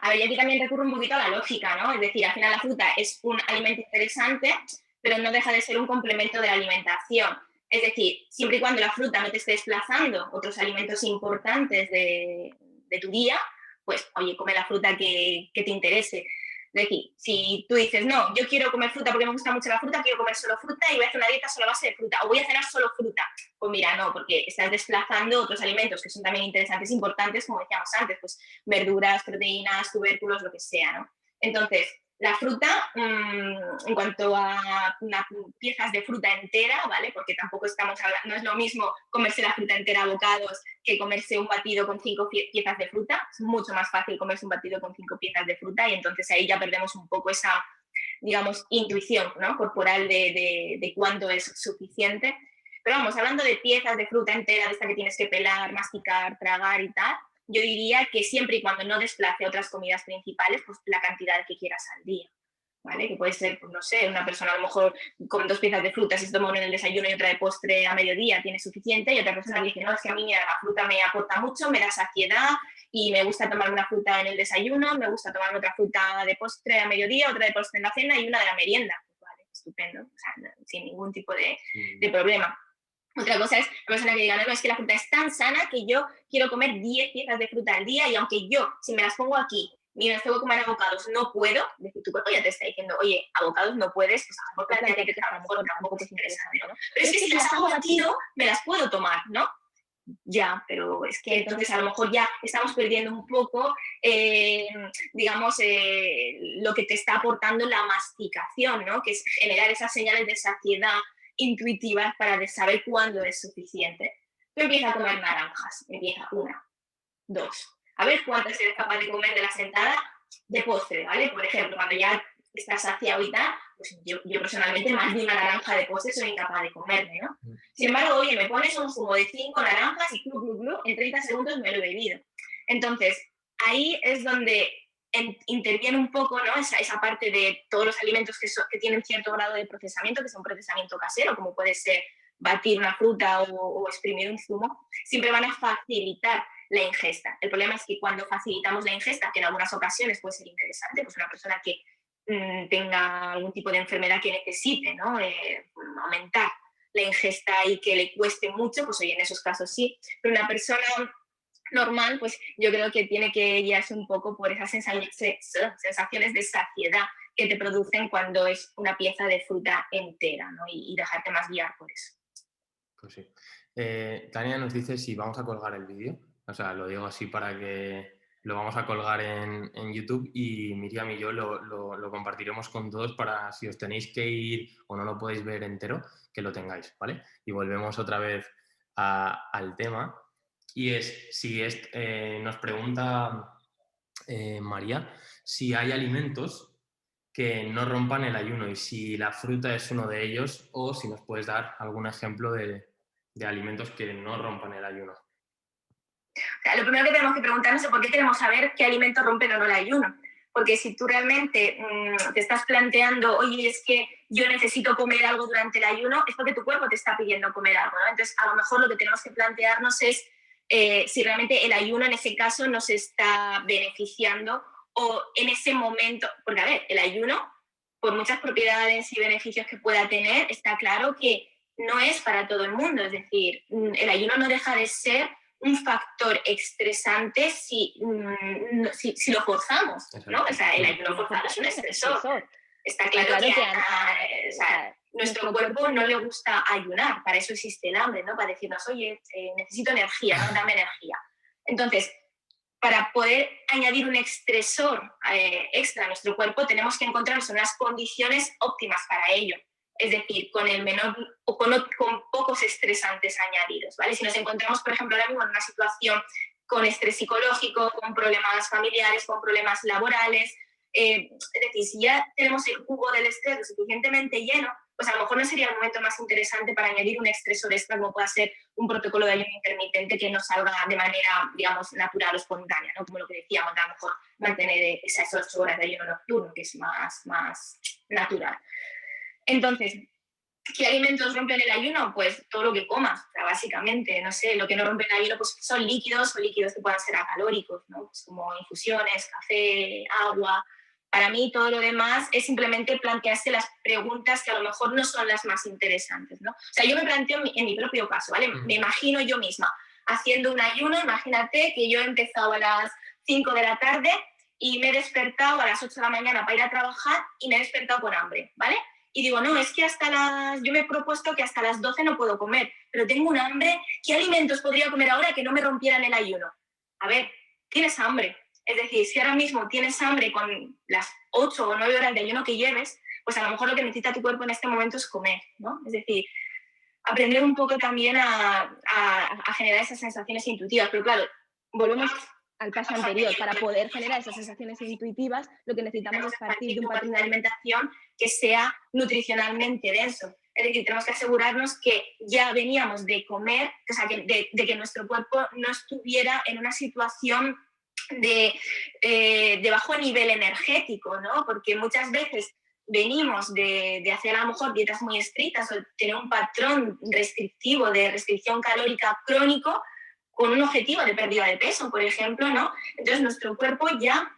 A ver, y aquí también recurre un poquito a la lógica, ¿no? Es decir, al final la fruta es un alimento interesante, pero no deja de ser un complemento de la alimentación. Es decir, siempre y cuando la fruta no te esté desplazando otros alimentos importantes de tu día, pues, oye, come la fruta que te interese. Es decir, si tú dices, no, yo quiero comer fruta porque me gusta mucho la fruta, quiero comer solo fruta y voy a hacer una dieta solo a base de fruta, o voy a cenar solo fruta, pues mira, no, porque estás desplazando otros alimentos que son también interesantes, importantes, como decíamos antes, pues verduras, proteínas, tubérculos, lo que sea, ¿no? Entonces, la fruta, en cuanto a piezas de fruta entera, ¿vale? Porque tampoco estamos hablando, no es lo mismo comerse la fruta entera a bocados que comerse un batido con 5 piezas de fruta. Es mucho más fácil comerse un batido con 5 piezas de fruta y entonces ahí ya perdemos un poco esa, digamos, intuición, ¿no? Corporal de cuánto es suficiente. Pero vamos, hablando de piezas de fruta entera, de esta que tienes que pelar, masticar, tragar y tal, yo diría que siempre y cuando no desplace otras comidas principales, pues la cantidad que quieras al día, ¿vale? Que puede ser, pues no sé, una persona a lo mejor con 2 piezas de fruta, si se toma una en el desayuno y otra de postre a mediodía, tiene suficiente, y otra persona que dice, no, es que a mí mira, la fruta me aporta mucho, me da saciedad, y me gusta tomar una fruta en el desayuno, me gusta tomar otra fruta de postre a mediodía, otra de postre en la cena y una de la merienda. Pues vale, estupendo, o sea, sin ningún tipo de problema. Otra cosa es la persona que diga, no, es que la fruta es tan sana que yo quiero comer 10 piezas de fruta al día y aunque yo, si me las pongo aquí, mira, tengo que comer avocados, no puedo, es decir, tu cuerpo ya te está diciendo, oye, avocados no puedes, pues a lo mejor planteate que a lo mejor tampoco es interesante, ¿no? Pero es que si las hago batido, me las puedo tomar, ¿no? Ya, pero es que entonces a lo mejor ya estamos perdiendo un poco, digamos, lo que te está aportando la masticación, ¿no? Que es generar esas señales de saciedad intuitivas para saber cuándo es suficiente. Tú empiezas a comer naranjas, empieza 1, 2. A ver cuántas eres capaz de comer de la sentada de postre, ¿vale? Por ejemplo, cuando ya estás saciado y tal, pues yo personalmente más de una naranja de postre soy incapaz de comerme, ¿no? Sin embargo, oye, me pones un zumo de 5 naranjas y en 30 segundos me lo he bebido. Entonces, ahí es donde interviene un poco, ¿no? esa parte de todos los alimentos que tienen cierto grado de procesamiento, que son procesamiento casero, como puede ser batir una fruta o exprimir un zumo, siempre van a facilitar la ingesta. El problema es que cuando facilitamos la ingesta, que en algunas ocasiones puede ser interesante, pues una persona que tenga algún tipo de enfermedad que necesite, ¿no? Aumentar la ingesta y que le cueste mucho, pues oye, en esos casos sí, pero una persona normal, pues yo creo que tiene que guiarse un poco por esas sensaciones de saciedad que te producen cuando es una pieza de fruta entera, ¿no? Y dejarte más guiar por eso. Pues sí. Tania nos dice si vamos a colgar el vídeo. O sea, lo digo así para que lo vamos a colgar en YouTube y Miriam y yo lo compartiremos con todos para si os tenéis que ir o no lo podéis ver entero, que lo tengáis, ¿vale? Y volvemos otra vez al tema. Y nos pregunta María si hay alimentos que no rompan el ayuno y si la fruta es uno de ellos o si nos puedes dar algún ejemplo de alimentos que no rompan el ayuno. O sea, lo primero que tenemos que preguntarnos es por qué queremos saber qué alimentos rompen o no el ayuno. Porque si tú realmente te estás planteando, oye, es que yo necesito comer algo durante el ayuno, es porque tu cuerpo te está pidiendo comer algo, ¿no? Entonces, a lo mejor lo que tenemos que plantearnos es si realmente el ayuno en ese caso nos está beneficiando o en ese momento, porque a ver, el ayuno, por muchas propiedades y beneficios que pueda tener, está claro que no es para todo el mundo. Es decir, el ayuno no deja de ser un factor estresante si lo forzamos, ¿no? O sea, el ayuno forzado es un estresor. Está claro que nuestro cuerpo no le gusta ayunar, para eso existe el hambre, ¿no? Para decirnos, oye, necesito energía, ¿no? Dame energía. Entonces, para poder añadir un estresor extra a nuestro cuerpo, tenemos que encontrarnos en unas condiciones óptimas para ello. Es decir, con el menor o con pocos estresantes añadidos, ¿vale? Si nos encontramos, por ejemplo, ahora mismo en una situación con estrés psicológico, con problemas familiares, con problemas laborales, es decir, si ya tenemos el cubo del estrés lo suficientemente lleno, pues a lo mejor no sería el momento más interesante para añadir un estresor extra como pueda ser un protocolo de ayuno intermitente que nos salga de manera, digamos, natural o espontánea, ¿no? Como lo que decíamos, a lo mejor mantener esas 8 horas de ayuno nocturno, que es más natural. Entonces, ¿qué alimentos rompen el ayuno? Pues todo lo que comas, o sea, básicamente, no sé, lo que no rompe el ayuno pues son líquidos o líquidos que puedan ser acalóricos, ¿no? Pues como infusiones, café, agua. Para mí todo lo demás es simplemente plantearse las preguntas que a lo mejor no son las más interesantes, ¿no? O sea, yo me planteo en mi propio caso, ¿vale? Me imagino yo misma haciendo un ayuno, imagínate que yo he empezado a las 5 de la tarde y me he despertado a las 8 de la mañana para ir a trabajar y me he despertado con hambre, ¿vale? Y digo, no, es que yo me he propuesto que hasta las 12 no puedo comer, pero tengo un hambre, ¿qué alimentos podría comer ahora que no me rompieran el ayuno? A ver, tienes hambre. Es decir, si ahora mismo tienes hambre con las 8 o 9 horas de ayuno que lleves, pues a lo mejor lo que necesita tu cuerpo en este momento es comer, ¿no? Es decir, aprender un poco también a generar esas sensaciones intuitivas. Pero claro, volvemos al paso anterior. Para poder generar esas sensaciones intuitivas, lo que necesitamos es partir de un patrón de alimentación que sea nutricionalmente denso. Es decir, tenemos que asegurarnos que ya veníamos de comer, o sea, de que nuestro cuerpo no estuviera en una situación de bajo nivel energético, ¿no? Porque muchas veces venimos de hacer a lo mejor dietas muy estrictas o tener un patrón restrictivo de restricción calórica crónico con un objetivo de pérdida de peso, por ejemplo, ¿no? Entonces nuestro cuerpo ya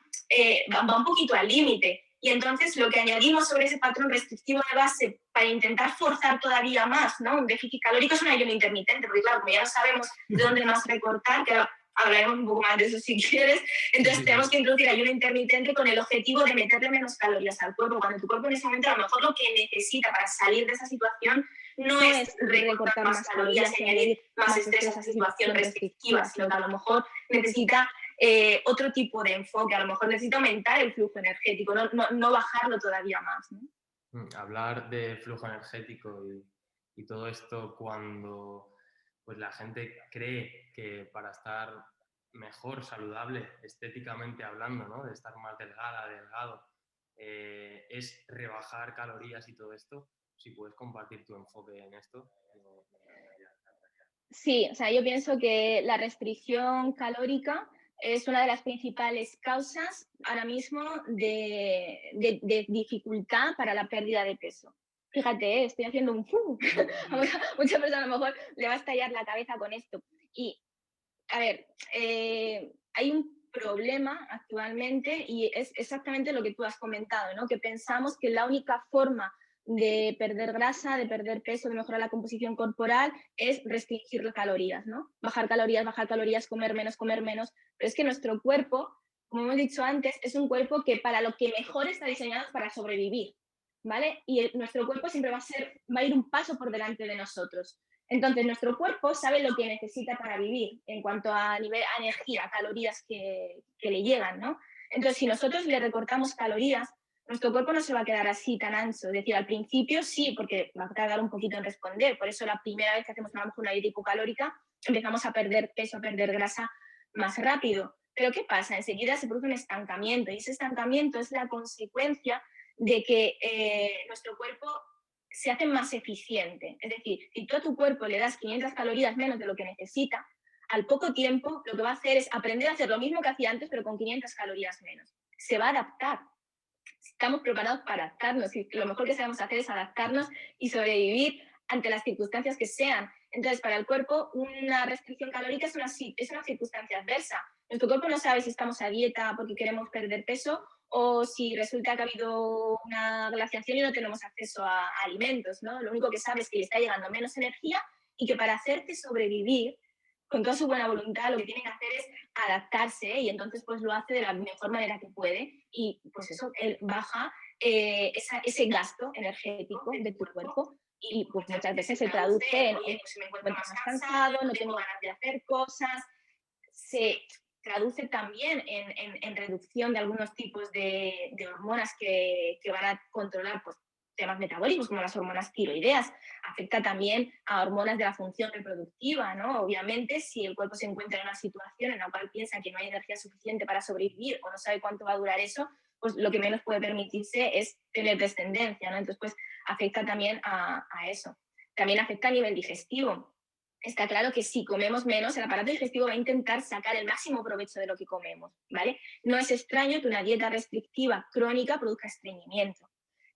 va un poquito al límite. Y entonces lo que añadimos sobre ese patrón restrictivo de base para intentar forzar todavía más, ¿no? Un déficit calórico es un ayuno intermitente, porque claro, como ya no sabemos de dónde más recortar, que hablaremos un poco más de eso si quieres. Entonces tenemos que introducir ayuno intermitente con el objetivo de meterle menos calorías al cuerpo, cuando tu cuerpo en ese momento a lo mejor lo que necesita para salir de esa situación no es recortar más calorías y añadir más estrés a esa situación restrictiva, sino que a lo mejor necesita otro tipo de enfoque, a lo mejor necesita aumentar el flujo energético, no bajarlo todavía más, ¿no? Hablar de flujo energético y todo esto cuando pues, la gente cree que para estar mejor, saludable, estéticamente hablando, ¿no? De estar más delgada, delgado, es rebajar calorías y todo esto. Si puedes compartir tu enfoque en esto. Sí, o sea, yo pienso que la restricción calórica es una de las principales causas ahora mismo de dificultad para la pérdida de peso. Fíjate, estoy haciendo un ¡fu! A muchas personas a lo mejor le va a estallar la cabeza con esto. Y, a ver, hay un problema actualmente y es exactamente lo que tú has comentado, ¿no? Que pensamos que la única forma de perder grasa, de perder peso, de mejorar la composición corporal, es restringir las calorías, ¿no? Bajar calorías, comer menos, pero es que nuestro cuerpo, como hemos dicho antes, es un cuerpo que para lo que mejor está diseñado es para sobrevivir, ¿vale? Y nuestro cuerpo siempre va a ir un paso por delante de nosotros. Entonces, nuestro cuerpo sabe lo que necesita para vivir en cuanto a nivel a energía, calorías que le llegan, ¿no? Entonces, si nosotros le recortamos calorías, nuestro cuerpo no se va a quedar así tan ancho. Es decir, al principio sí, porque va a tardar un poquito en responder. Por eso la primera vez que hacemos una dieta hipocalórica empezamos a perder peso, a perder grasa más rápido. Pero ¿qué pasa? Enseguida se produce un estancamiento y ese estancamiento es la consecuencia de que nuestro cuerpo se hace más eficiente. Es decir, si tú a tu cuerpo le das 500 calorías menos de lo que necesita, al poco tiempo lo que va a hacer es aprender a hacer lo mismo que hacía antes, pero con 500 calorías menos. Se va a adaptar. Estamos preparados para adaptarnos y lo mejor que sabemos hacer es adaptarnos y sobrevivir ante las circunstancias que sean. Entonces, para el cuerpo, una restricción calórica es una circunstancia adversa. Nuestro cuerpo no sabe si estamos a dieta porque queremos perder peso o si resulta que ha habido una glaciación y no tenemos acceso a alimentos, ¿no? Lo único que sabe es que le está llegando menos energía y que para hacerte sobrevivir, con toda su buena voluntad, lo que tiene que hacer es adaptarse, ¿eh? Y entonces pues lo hace de la mejor manera que puede y pues eso, él baja ese gasto energético de tu cuerpo y pues muchas veces se traduce en pues, me encuentro más cansado, no tengo ganas de hacer cosas, se traduce también en reducción de algunos tipos de hormonas que van a controlar pues, temas metabólicos como las hormonas tiroideas, afecta también a hormonas de la función reproductiva, ¿no? Obviamente, si el cuerpo se encuentra en una situación en la cual piensa que no hay energía suficiente para sobrevivir o no sabe cuánto va a durar eso, pues lo que menos puede permitirse es tener descendencia, ¿no? Entonces, pues afecta también a eso. También afecta a nivel digestivo. Está claro que si comemos menos, el aparato digestivo va a intentar sacar el máximo provecho de lo que comemos, ¿vale? No es extraño que una dieta restrictiva crónica produzca estreñimiento.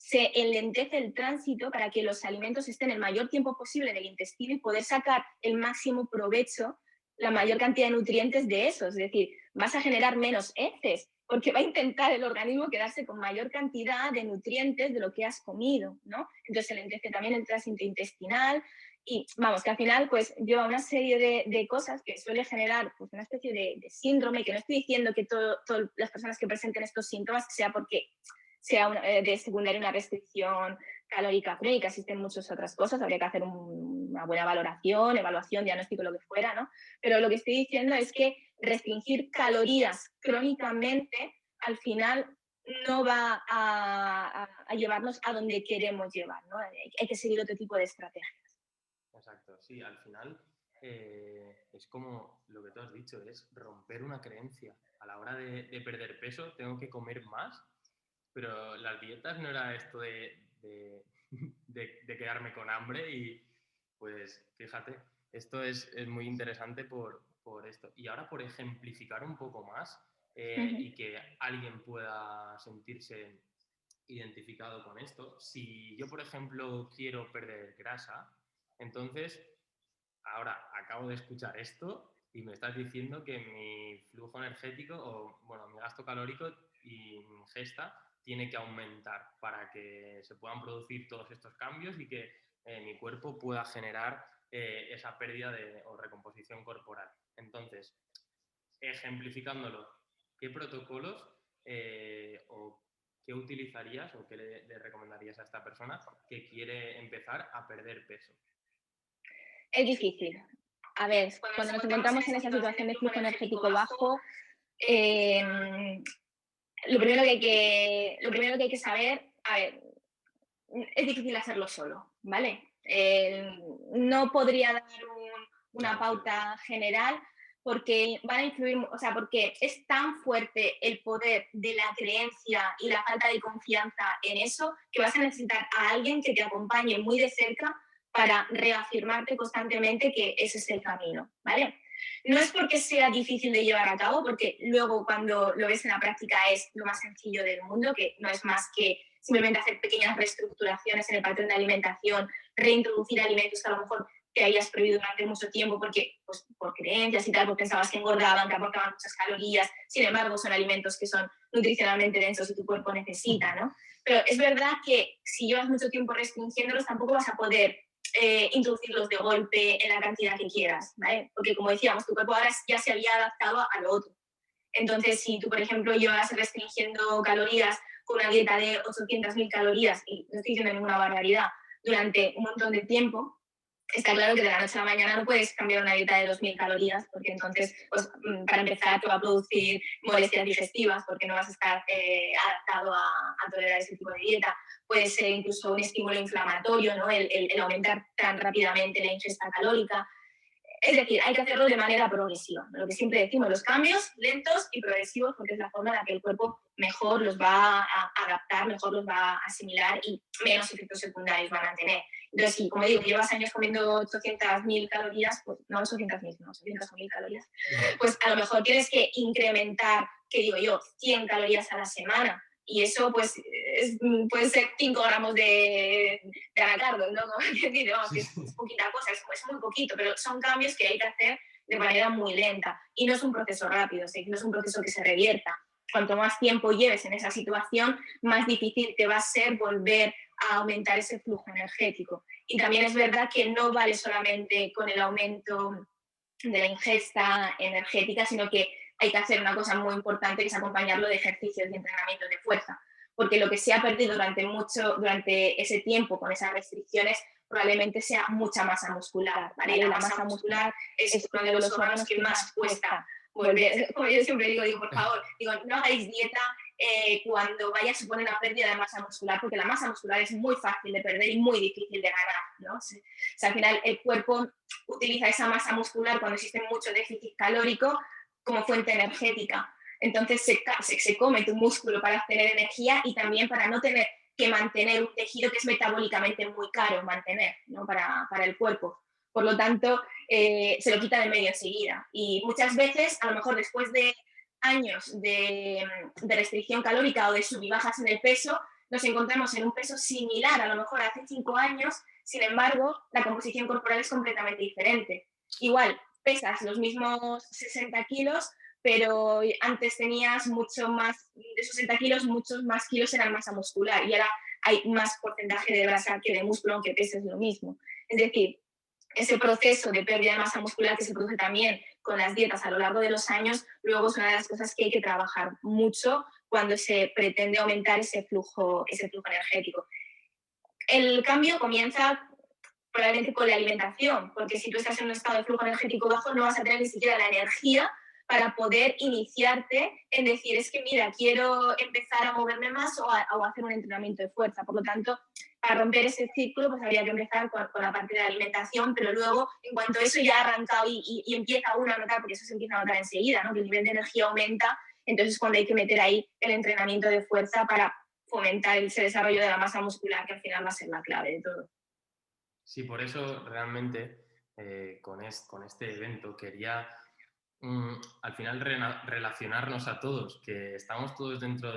Se enlentece el tránsito para que los alimentos estén el mayor tiempo posible en el intestino y poder sacar el máximo provecho, la mayor cantidad de nutrientes de esos. Es decir, vas a generar menos heces porque va a intentar el organismo quedarse con mayor cantidad de nutrientes de lo que has comido, ¿no? Entonces se enlentece también el tránsito intestinal y vamos, que al final pues lleva una serie de cosas que suele generar pues, una especie de síndrome, que no estoy diciendo que todas las personas que presenten estos síntomas sea porque sea de secundaria una restricción calórica crónica, existen muchas otras cosas, habría que hacer una buena valoración, evaluación, diagnóstico, lo que fuera, ¿no? Pero lo que estoy diciendo es que restringir calorías crónicamente al final no va a llevarnos a donde queremos llevar, ¿no? Hay que seguir otro tipo de estrategias. Exacto, sí, al final es como lo que tú has dicho, es romper una creencia. A la hora de perder peso tengo que comer más, pero las dietas no era esto de quedarme con hambre y pues fíjate, esto es muy interesante por esto. Y ahora por ejemplificar un poco más y que alguien pueda sentirse identificado con esto, si yo por ejemplo quiero perder grasa, entonces ahora acabo de escuchar esto y me estás diciendo que mi flujo energético o, bueno, mi gasto calórico y mi ingesta tiene que aumentar para que se puedan producir todos estos cambios y que mi cuerpo pueda generar esa pérdida o recomposición corporal. Entonces, ejemplificándolo, ¿qué protocolos o qué utilizarías o qué le recomendarías a esta persona que quiere empezar a perder peso? Es difícil. A ver, cuando nos encontramos en esa situación de flujo energético bajo, lo primero que hay que saber, a ver, es difícil hacerlo solo, ¿vale? No podría dar una pauta general porque van a influir, o sea, porque es tan fuerte el poder de la creencia y la falta de confianza en eso que vas a necesitar a alguien que te acompañe muy de cerca para reafirmarte constantemente que ese es el camino, ¿vale? No es porque sea difícil de llevar a cabo, porque luego cuando lo ves en la práctica es lo más sencillo del mundo, que no es más que simplemente hacer pequeñas reestructuraciones en el patrón de alimentación, reintroducir alimentos que a lo mejor te hayas prohibido durante mucho tiempo porque, pues, por creencias y tal, porque pensabas que engordaban, que aportaban muchas calorías, sin embargo son alimentos que son nutricionalmente densos y tu cuerpo necesita, ¿no? Pero es verdad que si llevas mucho tiempo restringiéndolos tampoco vas a poder introducirlos de golpe en la cantidad que quieras, ¿vale? Porque como decíamos, tu cuerpo ahora ya se había adaptado a lo otro. Entonces, si tú, por ejemplo, llevas restringiendo calorías con una dieta de 800.000 calorías, y no estoy diciendo ninguna barbaridad, durante un montón de tiempo, está claro que de la noche a la mañana no puedes cambiar una dieta de 2.000 calorías, porque entonces, pues, para empezar, te va a producir molestias digestivas, porque no vas a estar adaptado a tolerar ese tipo de dieta. Puede ser incluso un estímulo inflamatorio, ¿no? El aumentar tan rápidamente la ingesta calórica. Es decir, hay que hacerlo de manera progresiva. Lo que siempre decimos, los cambios lentos y progresivos, porque es la forma en la que el cuerpo mejor los va a adaptar, mejor los va a asimilar y menos efectos secundarios van a tener. Entonces, si, como digo, llevas años comiendo 800.000 calorías, pues no 800.000, no, 800.000 calorías, pues a lo mejor tienes que incrementar, ¿qué digo yo?, 100 calorías a la semana. Y eso, pues, pueden ser 5 gramos de anacardos, ¿no? Como decir, vamos, que es poquita cosa, es muy poquito, pero son cambios que hay que hacer de manera muy lenta. Y no es un proceso rápido, ¿sí? No es un proceso que se revierta. Cuanto más tiempo lleves en esa situación, más difícil te va a ser volver a aumentar ese flujo energético. Y también es verdad que no vale solamente con el aumento de la ingesta energética, sino que hay que hacer una cosa muy importante, que es acompañarlo de ejercicios y entrenamientos de fuerza, porque lo que se ha perdido durante ese tiempo con esas restricciones probablemente sea mucha masa muscular, ¿vale? La masa muscular es uno de los órganos que más cuesta volver. Como yo siempre digo, por favor, no hagáis dieta cuando vaya a suponer una pérdida de masa muscular, porque la masa muscular es muy fácil de perder y muy difícil de ganar, ¿no? O sea, al final el cuerpo utiliza esa masa muscular cuando existe mucho déficit calórico como fuente energética. Entonces se come tu músculo para obtener energía y también para no tener que mantener un tejido que es metabólicamente muy caro mantener, ¿no? para el cuerpo. Por lo tanto, se lo quita de medio enseguida. Y muchas veces, a lo mejor después de años de restricción calórica o de sub y bajas en el peso, nos encontramos en un peso similar a lo mejor hace 5 años, sin embargo, la composición corporal es completamente diferente. Igual, pesas los mismos 60 kilos, pero antes tenías mucho más, de esos 60 kilos, muchos más kilos eran masa muscular y ahora hay más porcentaje de grasa que de músculo, aunque peses lo mismo. Es decir, ese proceso de pérdida de masa muscular que se produce también con las dietas a lo largo de los años, luego es una de las cosas que hay que trabajar mucho cuando se pretende aumentar ese flujo energético. El cambio comienza probablemente con la alimentación, porque si tú estás en un estado de flujo energético bajo no vas a tener ni siquiera la energía para poder iniciarte en decir, es que mira, quiero empezar a moverme más o a hacer un entrenamiento de fuerza. Por lo tanto, para romper ese círculo, pues habría que empezar con la parte de la alimentación, pero luego, en cuanto eso ya ha arrancado y empieza uno a notar, porque eso se empieza a notar enseguida, ¿no? Que el nivel de energía aumenta, entonces cuando hay que meter ahí el entrenamiento de fuerza para fomentar ese desarrollo de la masa muscular, que al final va a ser la clave de todo. Sí, por eso realmente con este evento quería al final relacionarnos a todos, que estamos todos dentro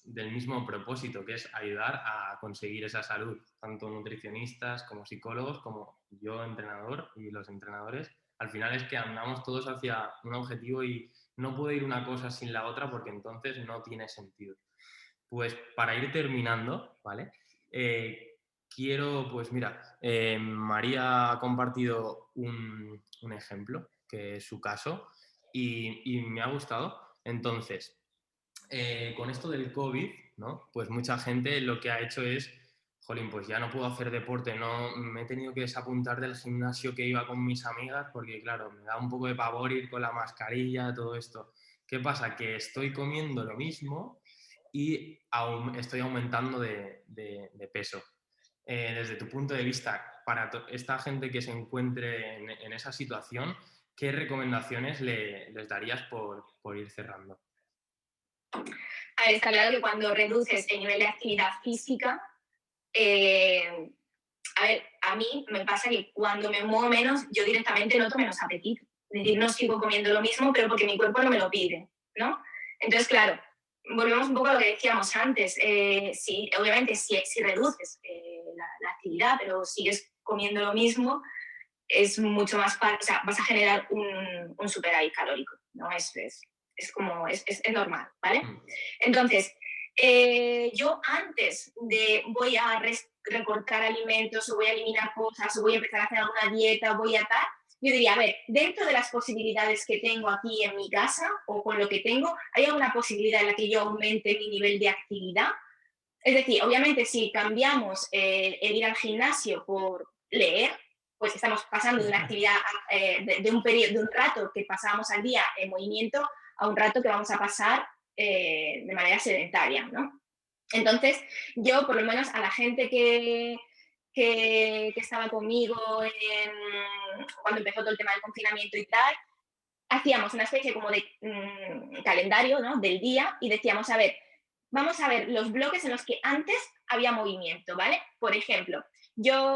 del mismo propósito, que es ayudar a conseguir esa salud, tanto nutricionistas como psicólogos, como yo entrenador y los entrenadores. Al final es que andamos todos hacia un objetivo y no puede ir una cosa sin la otra porque entonces no tiene sentido. Pues para ir terminando, ¿vale? Quiero, pues mira, María ha compartido un ejemplo, que es su caso, y me ha gustado. Entonces, con esto del COVID, ¿no? Pues mucha gente lo que ha hecho es, jolín, pues ya no puedo hacer deporte, no, me he tenido que desapuntar del gimnasio que iba con mis amigas porque, claro, me da un poco de pavor ir con la mascarilla, todo esto. ¿Qué pasa? Que estoy comiendo lo mismo y estoy aumentando de peso. Desde tu punto de vista, para esta gente que se encuentre en esa situación, ¿qué recomendaciones les darías por ir cerrando? A ver, está claro que cuando reduces el nivel de actividad física, a ver, a mí me pasa que cuando me muevo menos, yo directamente noto menos apetito. Es decir, no sigo comiendo lo mismo, pero porque mi cuerpo no me lo pide, ¿no? Entonces, claro, volvemos un poco a lo que decíamos antes. Sí, obviamente, si reduces la actividad, pero sigues comiendo lo mismo, es mucho más fácil, o sea, vas a generar un superávit calórico, ¿no? Es normal, ¿vale? Entonces, yo antes de voy a recortar alimentos o voy a eliminar cosas o voy a empezar a hacer alguna dieta, voy a tal, yo diría, a ver, dentro de las posibilidades que tengo aquí en mi casa o con lo que tengo, ¿hay alguna posibilidad en la que yo aumente mi nivel de actividad? Es decir, obviamente si cambiamos el ir al gimnasio por leer, pues estamos pasando de una actividad, de un periodo, de un rato que pasábamos al día en movimiento a un rato que vamos a pasar de manera sedentaria, ¿no? Entonces, yo por lo menos a la gente que estaba conmigo cuando empezó todo el tema del confinamiento y tal, hacíamos una especie como de calendario, ¿no? Del día y decíamos, a ver, vamos a ver los bloques en los que antes había movimiento, ¿vale? Por ejemplo,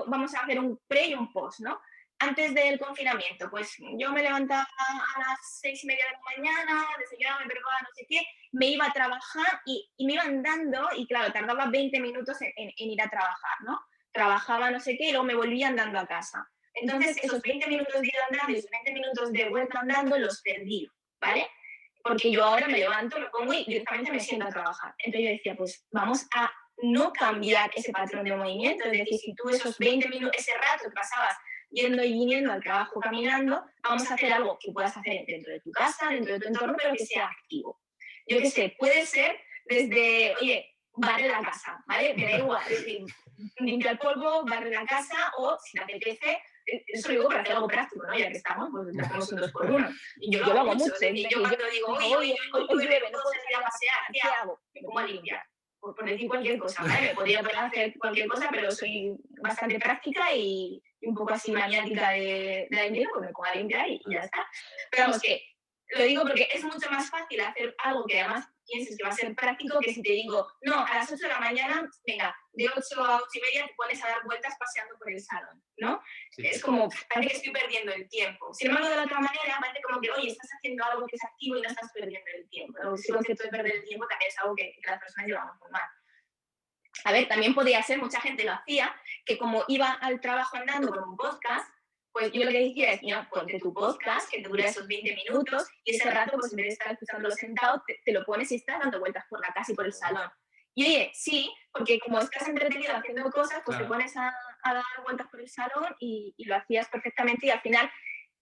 vamos a hacer un pre y un post, ¿no? Antes del confinamiento, pues yo me levantaba a las 6:30 de la mañana, desayunaba, me preparaba, no sé qué, me iba a trabajar y me iban dando, y claro, tardaba 20 minutos en ir a trabajar, ¿no? Trabajaba no sé qué y luego me volvía andando a casa. Entonces, esos 20 minutos de ir andando y esos 20 minutos de vuelta andando los perdí, ¿vale? Porque yo ahora me levanto, me pongo y directamente me siento a trabajar. Entonces yo decía, pues vamos a no cambiar ese patrón de movimiento. Es decir, si tú esos 20 minutos, ese rato que pasabas yendo y viniendo al trabajo caminando, vamos a hacer algo que puedas hacer dentro de tu casa, dentro de tu entorno, pero que sea activo. Yo qué sé, puede ser desde, oye, barre la casa, ¿vale? Me da igual, es decir, limpia el polvo, barre la casa o, si te apetece, eso lo digo para hacer algo práctico, ¿no? Ya que estamos, pues hacemos un 2x1. Yo lo hago mucho. Yo cuando digo, oye, hoy llueve, no puedo salir a pasear, ¿qué hago? Me pongo a limpiar. Por decir cualquier cosa, ¿vale? Me podría poner a hacer cualquier cosa, pero soy bastante práctica y un poco así maniática de la limpieza, pues me pongo a limpiar y ya está. Pero vamos, que lo digo porque es mucho más fácil hacer algo que además pienses que va a ser práctico que si te digo, no, a las 8 de la mañana, venga, de 8 a 8:30 te pones a dar vueltas paseando por el salón, ¿no? Sí. Es como, parece que estoy perdiendo el tiempo. Sin embargo, de la otra manera, parece como que, oye, estás haciendo algo que es activo y no estás perdiendo el tiempo. ¿No? Ese concepto de perder el tiempo también es algo que las personas llevamos muy mal. A ver, también podría ser, mucha gente lo hacía, que como iba al trabajo andando con un podcast, pues yo lo que decía es, mira, ponte tu podcast, que te dura esos 20 minutos, y ese rato, pues en vez de estar escuchándolo sentado, te lo pones y estás dando vueltas por la casa y por el salón. Y oye, sí, porque como estás entretenido haciendo cosas, pues claro, te pones a dar vueltas por el salón y lo hacías perfectamente y al final,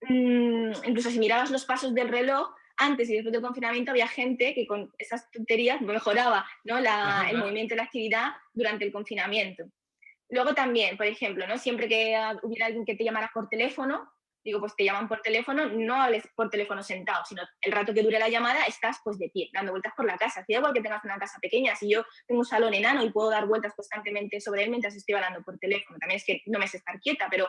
incluso si mirabas los pasos del reloj, antes y después del confinamiento había gente que con esas tonterías mejoraba, ¿no? El movimiento y la actividad durante el confinamiento. Luego también, por ejemplo, ¿no? Siempre que hubiera alguien que te llamara por teléfono, digo, pues te llaman por teléfono, no hables por teléfono sentado, sino el rato que dure la llamada estás pues de pie, dando vueltas por la casa. Si da igual que tengas una casa pequeña, si yo tengo un salón enano y puedo dar vueltas constantemente sobre él mientras estoy hablando por teléfono, también es que no me sé estar quieta, pero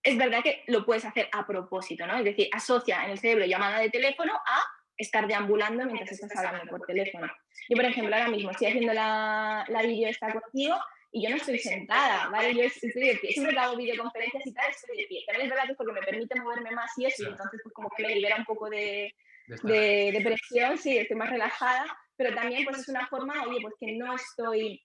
es verdad que lo puedes hacer a propósito, ¿no? Es decir, asocia en el cerebro llamada de teléfono a estar deambulando mientras estás hablando por teléfono. Yo, por ejemplo, ahora mismo estoy haciendo la video esta contigo y yo no estoy sentada, ¿vale? Yo estoy de pie. Siempre que hago videoconferencias y tal, estoy de pie. También es verdad que es porque me permite moverme más y eso, y entonces pues como que me libera un poco de presión, sí, estoy más relajada, pero también pues es una forma, oye, pues que no estoy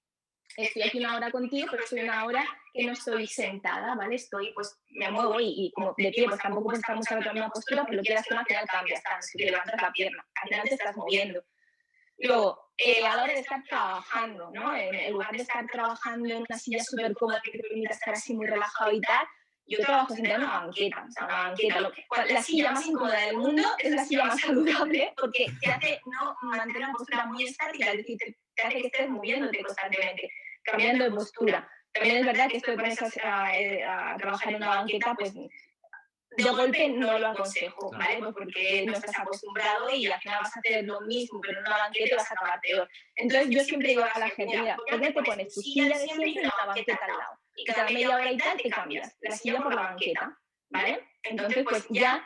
aquí una hora contigo, pero estoy una hora que no estoy sentada, ¿vale? Estoy, pues, me muevo y como de pie, pues tampoco puedes estar mucho en la misma postura, pero lo quieras que al final cambias, si te levantas la pierna, al final te estás moviendo. Luego, a la hora de estar trabajando, ¿no? En lugar de estar trabajando en una silla súper cómoda que te permita estar así muy relajado y tal, yo trabajo sentada en una banqueta, o sea, una banqueta, la silla más incómoda del mundo es la silla más saludable porque te hace no mantener una postura muy estática, es decir, te hace que estés moviéndote constantemente, cambiando de postura. También es verdad que esto de ponerse a trabajar en una banqueta, pues de golpe no lo aconsejo, ¿vale? Pues porque no estás acostumbrado y al final vas a hacer lo mismo, pero en una banqueta vas a acabar peor. Entonces yo siempre digo a la gente, mira, ¿por qué te pones tu silla de siempre y una banqueta al lado? Y cada media hora y tal te cambias la silla por la banqueta, ¿vale? Entonces pues ya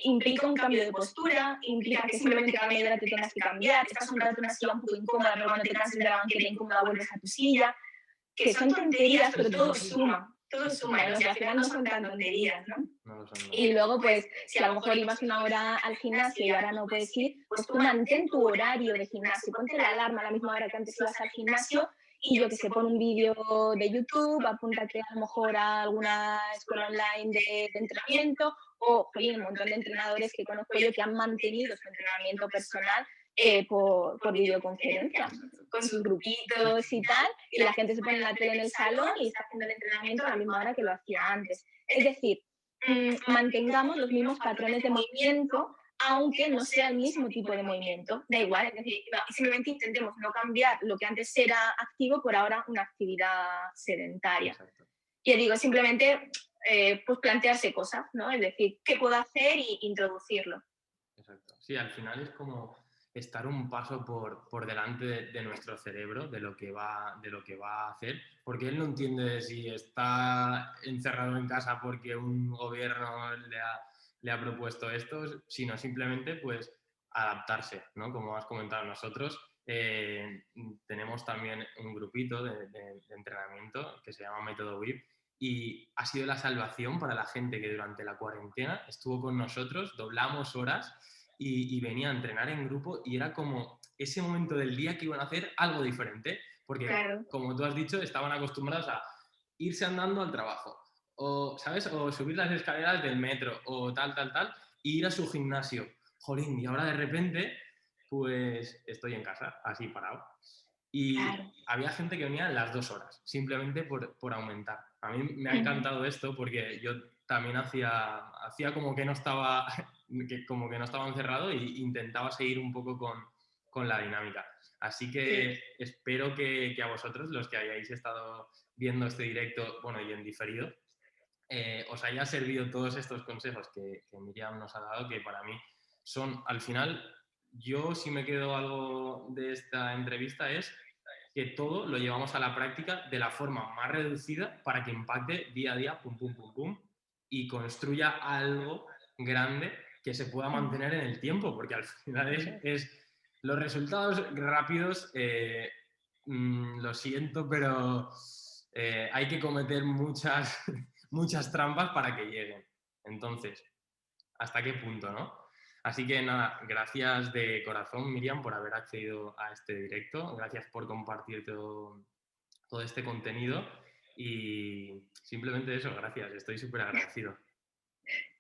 implica un cambio de postura, implica que simplemente cada media hora te tengas que cambiar, estás un rato en una silla un poco incómoda, pero cuando te canses de la banqueta incómoda vuelves a tu silla, que son tonterías, pero todo suma. Todo suma, ¿no? O sea, al final no son tan tonterías, ¿no? No son, no. Y luego, pues, si a lo mejor ibas una hora al gimnasio y ahora no puedes ir, pues tú mantén tu horario de gimnasio, ponte la alarma a la misma hora que antes ibas al gimnasio y yo que sé, pon un vídeo de YouTube, apúntate a lo mejor a alguna escuela online de entrenamiento o, oye, un montón de entrenadores que conozco yo que han mantenido su entrenamiento personal por videoconferencia, con sus grupitos y tal, y la gente se pone en la tele en el salón y está haciendo el entrenamiento a la misma hora que lo hacía antes. Es decir, mantengamos los mismos patrones de movimiento, aunque no sea el mismo tipo de movimiento. Da igual, es decir, simplemente intentemos no cambiar lo que antes era activo por ahora una actividad sedentaria. Exacto. Y digo, simplemente pues plantearse cosas, ¿no? Es decir, ¿qué puedo hacer y introducirlo? Exacto. Sí, al final es como estar un paso por delante de nuestro cerebro, de lo que va a hacer, porque él no entiende si está encerrado en casa porque un gobierno le ha propuesto esto, sino simplemente pues adaptarse, ¿no? Como has comentado nosotros, tenemos también un grupito de entrenamiento que se llama Método WIP y ha sido la salvación para la gente que durante la cuarentena estuvo con nosotros, doblamos horas y venía a entrenar en grupo y era como ese momento del día que iban a hacer algo diferente, porque Claro. como tú has dicho, estaban acostumbrados a irse andando al trabajo, o, ¿sabes? O subir las escaleras del metro, o tal, e ir a su gimnasio. Jolín, y ahora de repente, pues estoy en casa, así parado. Y Claro. había gente que venía las 2 horas, simplemente por aumentar. A mí me ha encantado esto porque yo también hacía como que no estaba encerrado e intentaba seguir un poco con la dinámica. Así que espero que a vosotros, los que hayáis estado viendo este directo, bueno, y en diferido, os haya servido todos estos consejos que Miriam nos ha dado, que para mí son, al final, yo si me quedo algo de esta entrevista es que todo lo llevamos a la práctica de la forma más reducida para que impacte día a día, pum, pum, pum, pum, y construya algo grande que se pueda mantener en el tiempo, porque al final es los resultados rápidos, lo siento, pero hay que cometer muchas trampas para que lleguen. Entonces, ¿hasta qué punto, no? Así que nada, gracias de corazón, Miriam, por haber accedido a este directo. Gracias por compartir todo este contenido y simplemente eso, gracias. Estoy súper agradecido.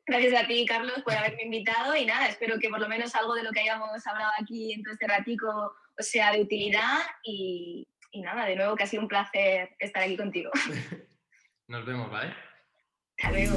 Gracias a ti, Carlos, por haberme invitado y nada, espero que por lo menos algo de lo que hayamos hablado aquí en todo este ratico os sea de utilidad y nada, de nuevo que ha sido un placer estar aquí contigo. Nos vemos, ¿vale? Hasta luego.